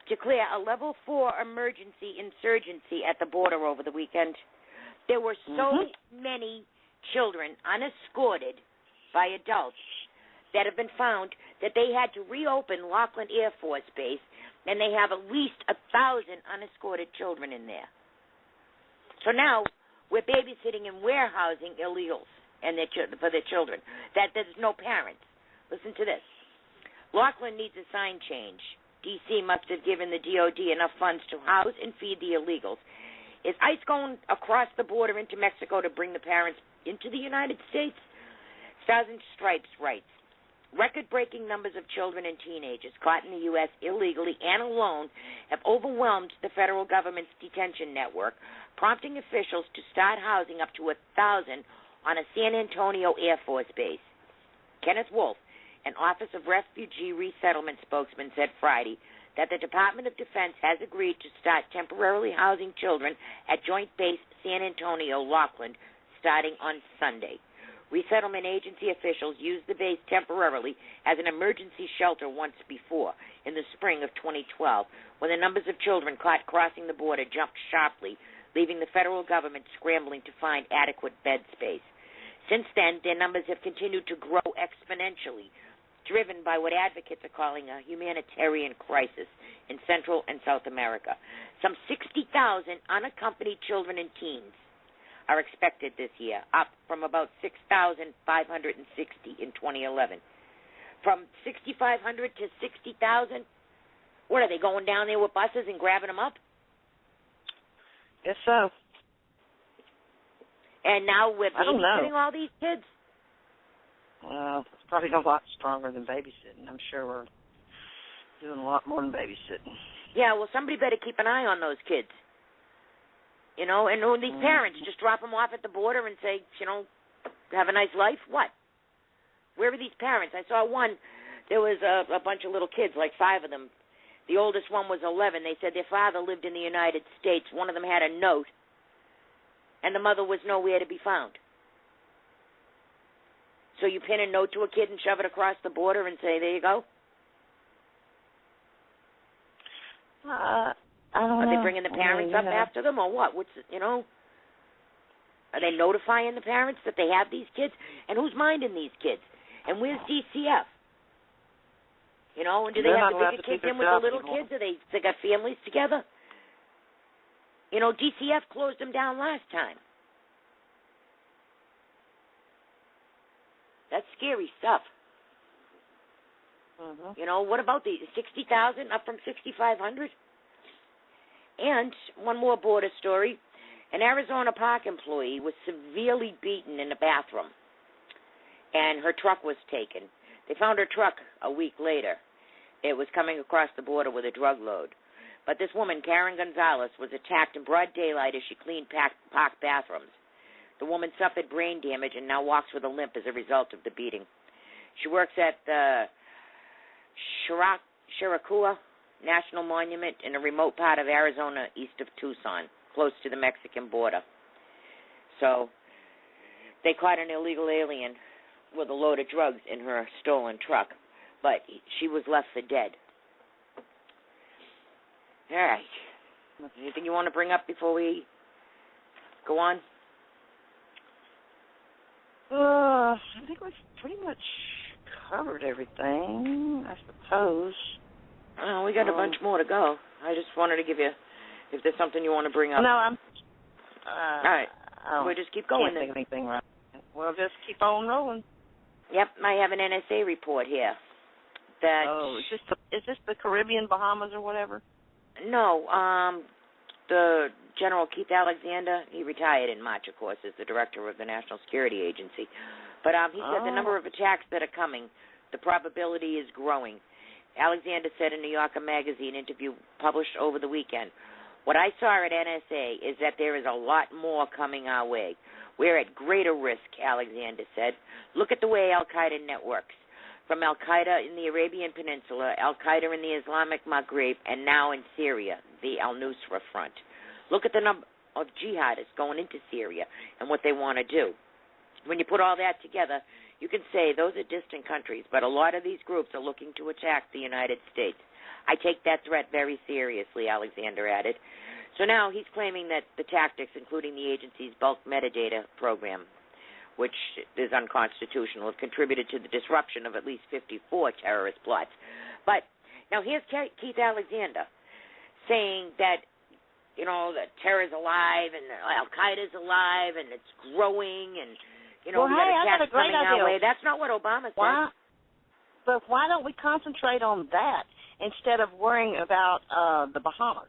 declare a level 4 emergency insurgency at the border over the weekend? There were so many children unescorted by adults that have been found that they had to reopen Laughlin Air Force Base, and they have at least 1,000 unescorted children in there. So now we're babysitting and warehousing illegals and for their children. That there's no parents. Listen to this. Laughlin needs a sign change. D.C. must have given the DOD enough funds to house and feed the illegals. Is ICE going across the border into Mexico to bring the parents into the United States? Stars and Stripes writes, record-breaking numbers of children and teenagers caught in the U.S. illegally and alone have overwhelmed the federal government's detention network, prompting officials to start housing up to 1,000 on a San Antonio Air Force base. Kenneth Wolf, an Office of Refugee Resettlement spokesman, said Friday that the Department of Defense has agreed to start temporarily housing children at Joint Base San Antonio, Laughlin, starting on Sunday. Resettlement agency officials used the base temporarily as an emergency shelter once before, in the spring of 2012, when the numbers of children caught crossing the border jumped sharply, leaving the federal government scrambling to find adequate bed space. Since then, their numbers have continued to grow exponentially, driven by what advocates are calling a humanitarian crisis in Central and South America. Some 60,000 unaccompanied children and teens are expected this year, up from about 6,560 in 2011. From 6,500 to 60,000, what are they, going down there with buses and grabbing them up? Guess so. And now we're babysitting all these kids? Well, it's probably a lot stronger than babysitting. I'm sure we're doing a lot more than babysitting. Yeah, well, somebody better keep an eye on those kids. You know, and these parents just drop them off at the border and say, you know, have a nice life? What? Where are these parents? I saw one, there was a bunch of little kids, like 5 of them. The oldest one was 11. They said their father lived in the United States. One of them had a note, and the mother was nowhere to be found. So you pin a note to a kid and shove it across the border and say, there you go? I don't know. Are they bringing the parents up after them or what? What's, you know? Are they notifying the parents that they have these kids? And who's minding these kids? And where's DCF? You know, and do they have the bigger kids in with the little kids? Or they got families together? You know, DCF closed them down last time. That's scary stuff. You know, what about the 60,000 up from 6,500? And one more border story. An Arizona park employee was severely beaten in the bathroom, and her truck was taken. They found her truck a week later. It was coming across the border with a drug load. But this woman, Karen Gonzalez, was attacked in broad daylight as she cleaned park bathrooms. The woman suffered brain damage and now walks with a limp as a result of the beating. She works at the Chiricahua National Monument in a remote part of Arizona east of Tucson, close to the Mexican border. So they caught an illegal alien with a load of drugs in her stolen truck, but she was left for dead. All right. Anything you want to bring up before we go on? I think we've pretty much covered everything, I suppose. Oh, we got a bunch more to go. I just wanted to give you, if there's something you want to bring up. No, I'm... all right. We'll just keep going then. Can't think of anything right. We'll just keep on rolling. Yep, I have an NSA report here. That is this the Caribbean, Bahamas, or whatever? No, the General Keith Alexander, he retired in March, of course, as the director of the National Security Agency. But he said the number of attacks that are coming, the probability is growing. Alexander said in New Yorker Magazine interview published over the weekend, what I saw at NSA is that there is a lot more coming our way. We're at greater risk, Alexander said. Look at the way Al-Qaeda networks. From Al-Qaeda in the Arabian Peninsula, Al-Qaeda in the Islamic Maghreb, and now in Syria, the al-Nusra Front. Look at the number of jihadists going into Syria and what they want to do. When you put all that together, you can say those are distant countries, but a lot of these groups are looking to attack the United States. I take that threat very seriously, Alexander added. So now he's claiming that the tactics, including the agency's bulk metadata program, which is unconstitutional, have contributed to the disruption of at least 54 terrorist plots. But now here's Keith Alexander saying that, you know, that terror's alive and Al-Qaeda's alive and it's growing and, you know, we got attacks coming our way. That's not what Obama said. But why don't we concentrate on that instead of worrying about the Bahamas?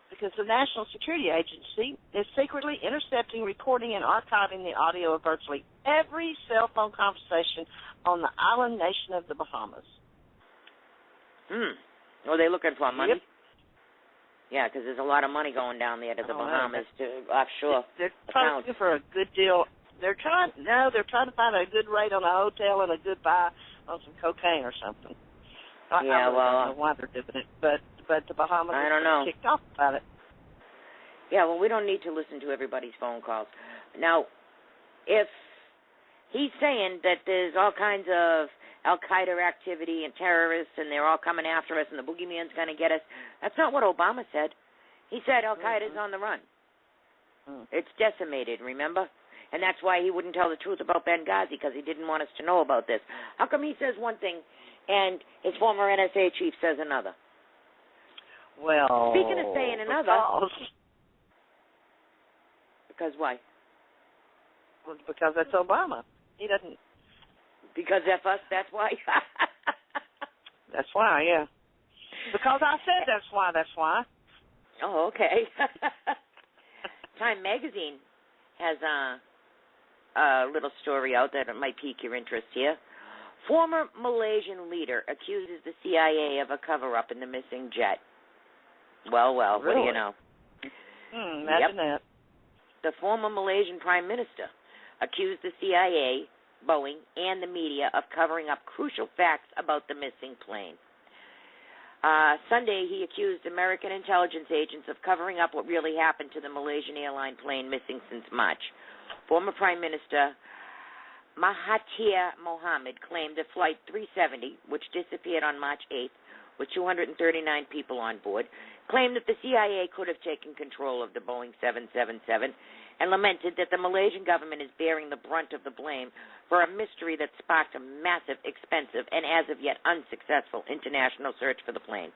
Because the National Security Agency is secretly intercepting, recording, and archiving the audio of virtually every cell phone conversation on the island nation of the Bahamas. Are they looking for money? Yep. Yeah, because there's a lot of money going down there to the Bahamas, to offshore They're trying to for a good deal. They're trying to find a good rate on a hotel and a good buy on some cocaine or something. I really don't know why they're doing it, but the Bahamas are kicked off about it. Yeah, well, we don't need to listen to everybody's phone calls. Now, if he's saying that there's all kinds of Al-Qaeda activity and terrorists and they're all coming after us and the boogeyman's going to get us, that's not what Obama said. He said Al-Qaeda's on the run. It's decimated, remember? And that's why he wouldn't tell the truth about Benghazi, because he didn't want us to know about this. How come he says one thing and his former NSA chief says another? Well, speaking of saying another, because why? Well, because that's Obama. He doesn't. Because F us, that's why? That's why, yeah. Because I said that's why. Oh, okay. Time Magazine has a little story out that might pique your interest here. Former Malaysian leader accuses the CIA of a cover-up in the missing jet. Well, really? What do you know? Imagine that. The former Malaysian prime minister accused the CIA, Boeing, and the media of covering up crucial facts about the missing plane. Sunday, he accused American intelligence agents of covering up what really happened to the Malaysian airline plane missing since March. Former Prime Minister Mahathir Mohamad claimed that Flight 370, which disappeared on March 8th with 239 people on board, claimed that the CIA could have taken control of the Boeing 777 and lamented that the Malaysian government is bearing the brunt of the blame for a mystery that sparked a massive, expensive, and as of yet unsuccessful international search for the plane.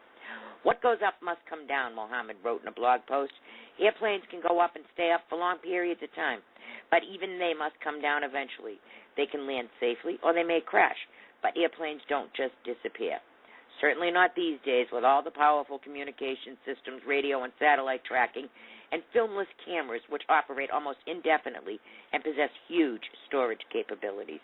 What goes up must come down, Mohammed wrote in a blog post. Airplanes can go up and stay up for long periods of time, but even they must come down eventually. They can land safely or they may crash, but airplanes don't just disappear. Certainly not these days with all the powerful communication systems, radio and satellite tracking, and filmless cameras which operate almost indefinitely and possess huge storage capabilities.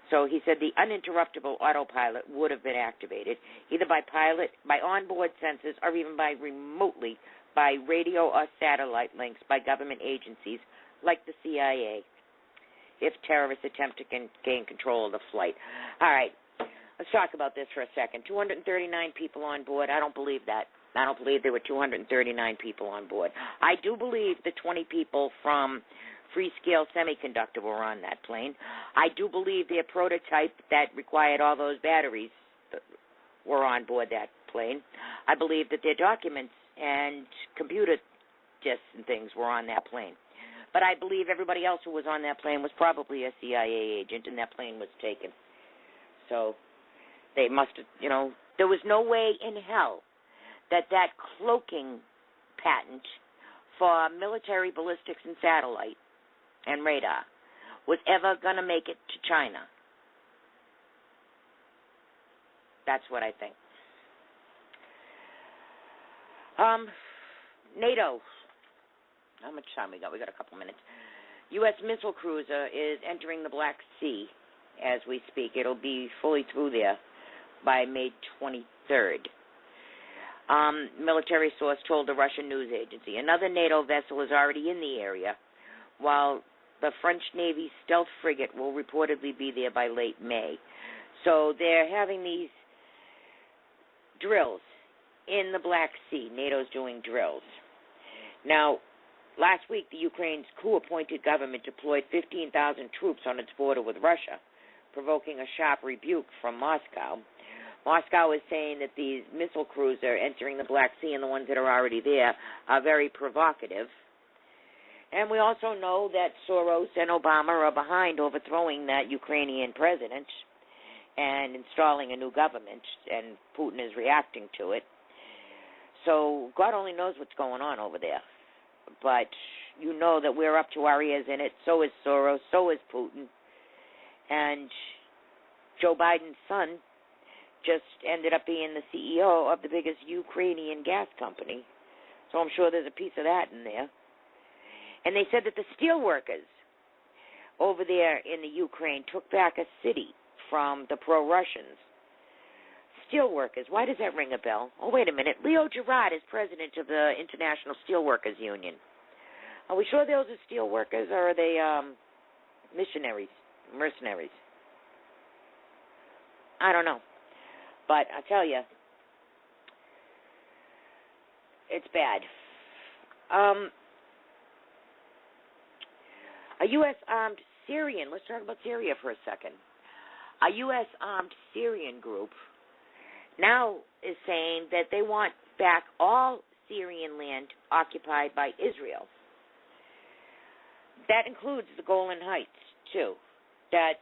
So he said the uninterruptible autopilot would have been activated either by pilot, by onboard sensors, or even by remotely by radio or satellite links by government agencies like the CIA if terrorists attempt to gain control of the flight. All right, let's talk about this for a second. 239 people on board, I don't believe that. I don't believe there were 239 people on board. I do believe the 20 people from Freescale Semiconductor were on that plane. I do believe their prototype that required all those batteries were on board that plane. I believe that their documents and computer disks and things were on that plane. But I believe everybody else who was on that plane was probably a CIA agent, and that plane was taken. So they must have, there was no way in hell that cloaking patent for military ballistics and satellite and radar was ever going to make it to China. That's what I think. NATO. How much time we got? We got a couple minutes. U.S. missile cruiser is entering the Black Sea as we speak. It'll be fully through there by May 23rd. Military source told the Russian news agency. Another NATO vessel is already in the area, while the French Navy's stealth frigate will reportedly be there by late May. So they're having these drills in the Black Sea. NATO's doing drills. Now, last week, the Ukraine's coup-appointed government deployed 15,000 troops on its border with Russia, provoking a sharp rebuke from Moscow. Moscow is saying that these missile cruisers entering the Black Sea and the ones that are already there are very provocative. And we also know that Soros and Obama are behind overthrowing that Ukrainian president and installing a new government, and Putin is reacting to it. So God only knows what's going on over there. But you know that we're up to our ears in it. So is Soros. So is Putin. And Joe Biden's son just ended up being the CEO of the biggest Ukrainian gas company. So I'm sure there's a piece of that in there. And they said that the steel workers over there in the Ukraine took back a city from the pro-Russians. Steel workers, why does that ring a bell? Oh, wait a minute. Leo Gerard is president of the International Steelworkers Union. Are we sure those are steel workers, or are they mercenaries? I don't know. But I tell you, it's bad. A U.S. armed Syrian, let's talk about Syria for a second. A U.S. armed Syrian group now is saying that they want back all Syrian land occupied by Israel. That includes the Golan Heights, too. That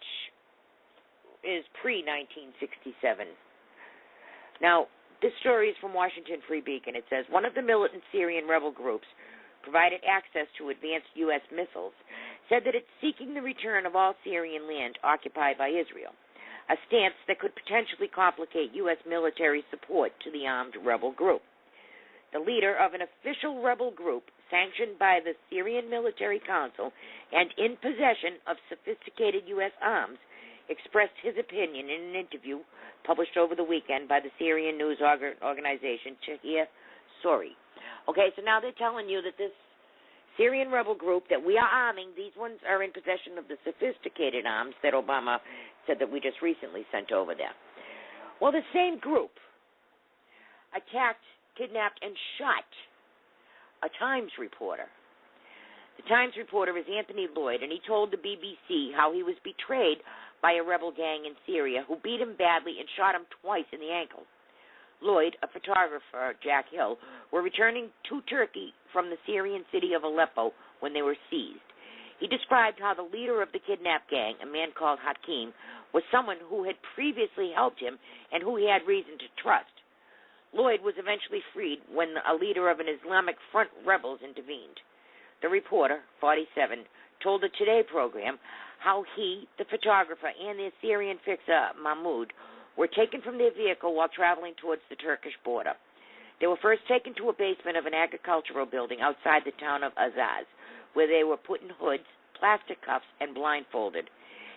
is pre-1967. Now, this story is from Washington Free Beacon. It says, one of the militant Syrian rebel groups provided access to advanced U.S. missiles, said that it's seeking the return of all Syrian land occupied by Israel, a stance that could potentially complicate U.S. military support to the armed rebel group. The leader of an official rebel group sanctioned by the Syrian Military Council and in possession of sophisticated U.S. arms expressed his opinion in an interview published over the weekend by the Syrian news organization Tahrir Sori. Okay, so now they're telling you that this Syrian rebel group that we are arming, these ones are in possession of the sophisticated arms that Obama said that we just recently sent over there. Well, the same group attacked, kidnapped, and shot a Times reporter. The Times reporter is Anthony Lloyd, and he told the BBC how he was betrayed by a rebel gang in Syria who beat him badly and shot him twice in the ankle. Lloyd, a photographer, Jack Hill, were returning to Turkey from the Syrian city of Aleppo when they were seized. He described how the leader of the kidnapped gang, a man called Hakim, was someone who had previously helped him and who he had reason to trust. Lloyd was eventually freed when a leader of an Islamic Front rebels intervened. The reporter, 47, told the Today program how he, the photographer, and the Syrian fixer, Mahmoud, were taken from their vehicle while traveling towards the Turkish border. They were first taken to a basement of an agricultural building outside the town of Azaz, where they were put in hoods, plastic cuffs, and blindfolded.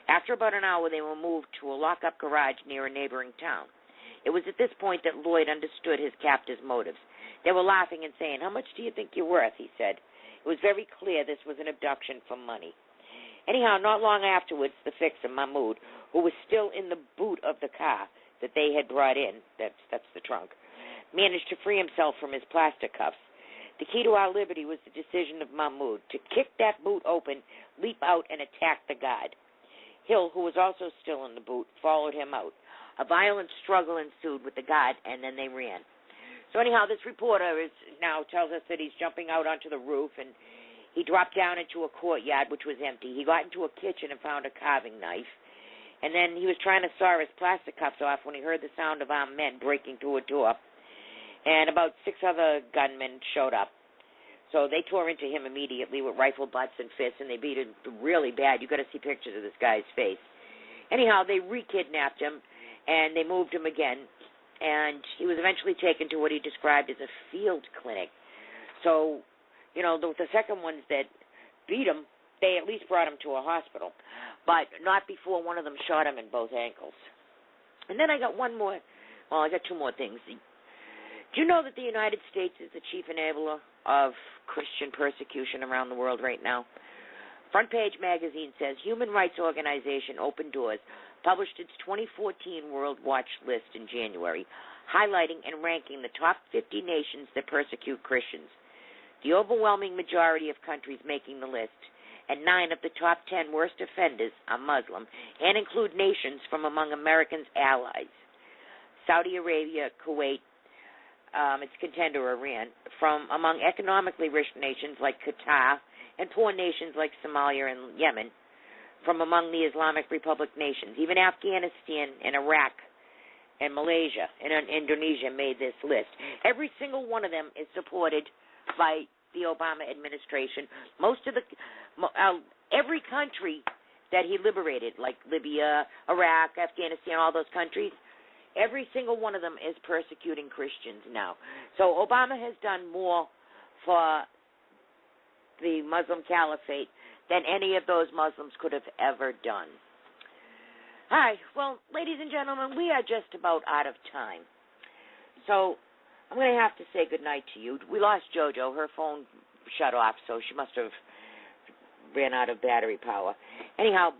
After about an hour, they were moved to a lock-up garage near a neighboring town. It was at this point that Lloyd understood his captors' motives. They were laughing and saying, "How much do you think you're worth?" he said. It was very clear this was an abduction for money. Anyhow, not long afterwards, the fixer, Mahmoud, who was still in the boot of the car that they had brought in, that's the trunk, managed to free himself from his plastic cuffs. The key to our liberty was the decision of Mahmoud to kick that boot open, leap out, and attack the guard. Hill, who was also still in the boot, followed him out. A violent struggle ensued with the guard, and then they ran. So anyhow, this reporter now tells us that he's jumping out onto the roof, and he dropped down into a courtyard, which was empty. He got into a kitchen and found a carving knife. And then he was trying to saw his plastic cuffs off when he heard the sound of armed men breaking through a door. And about 6 other gunmen showed up. So they tore into him immediately with rifle butts and fists, and they beat him really bad. You've got to see pictures of this guy's face. Anyhow, they re-kidnapped him, and they moved him again. And he was eventually taken to what he described as a field clinic. So, you know, the second ones that beat him, they at least brought him to a hospital, but not before one of them shot him in both ankles. And then I got I got 2 more things. Do you know that the United States is the chief enabler of Christian persecution around the world right now? Front Page magazine says human rights organization Open Doors published its 2014 World Watch list in January, highlighting and ranking the top 50 nations that persecute Christians. The overwhelming majority of countries making the list, and 9 of the top 10 worst offenders are Muslim and include nations from among Americans' allies. Saudi Arabia, Kuwait, its contender Iran, from among economically rich nations like Qatar and poor nations like Somalia and Yemen, from among the Islamic Republic nations. Even Afghanistan and Iraq and Malaysia and Indonesia made this list. Every single one of them is supported by the Obama administration. Every country that he liberated, like Libya, Iraq, Afghanistan, all those countries, every single one of them is persecuting Christians now. So Obama has done more for the Muslim caliphate than any of those Muslims could have ever done. Hi, well, ladies and gentlemen, we are just about out of time. So I'm going to have to say goodnight to you. We lost JoJo. Her phone shut off, so she must have ran out of battery power. Anyhow,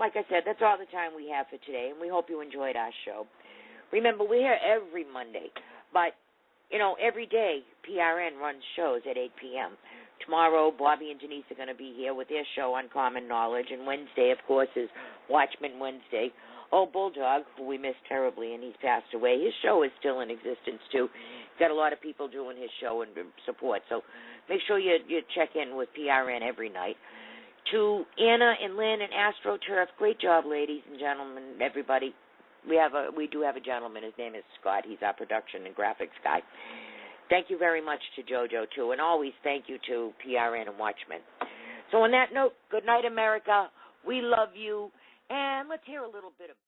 like I said, that's all the time we have for today, and we hope you enjoyed our show. Remember, we're here every Monday, but, every day PRN runs shows at 8 p.m. Tomorrow, Bobby and Denise are going to be here with their show Uncommon Knowledge, and Wednesday, of course, is Watchman Wednesday. Oh, Bulldog, who we miss terribly, and he's passed away, his show is still in existence, too. He's got a lot of people doing his show and support, so make sure you check in with PRN every night. To Anna and Lynn and AstroTurf, great job, ladies and gentlemen, everybody. We do have a gentleman. His name is Scott. He's our production and graphics guy. Thank you very much to JoJo, too, and always thank you to PRN and Watchmen. So on that note, good night, America. We love you, and let's hear a little bit of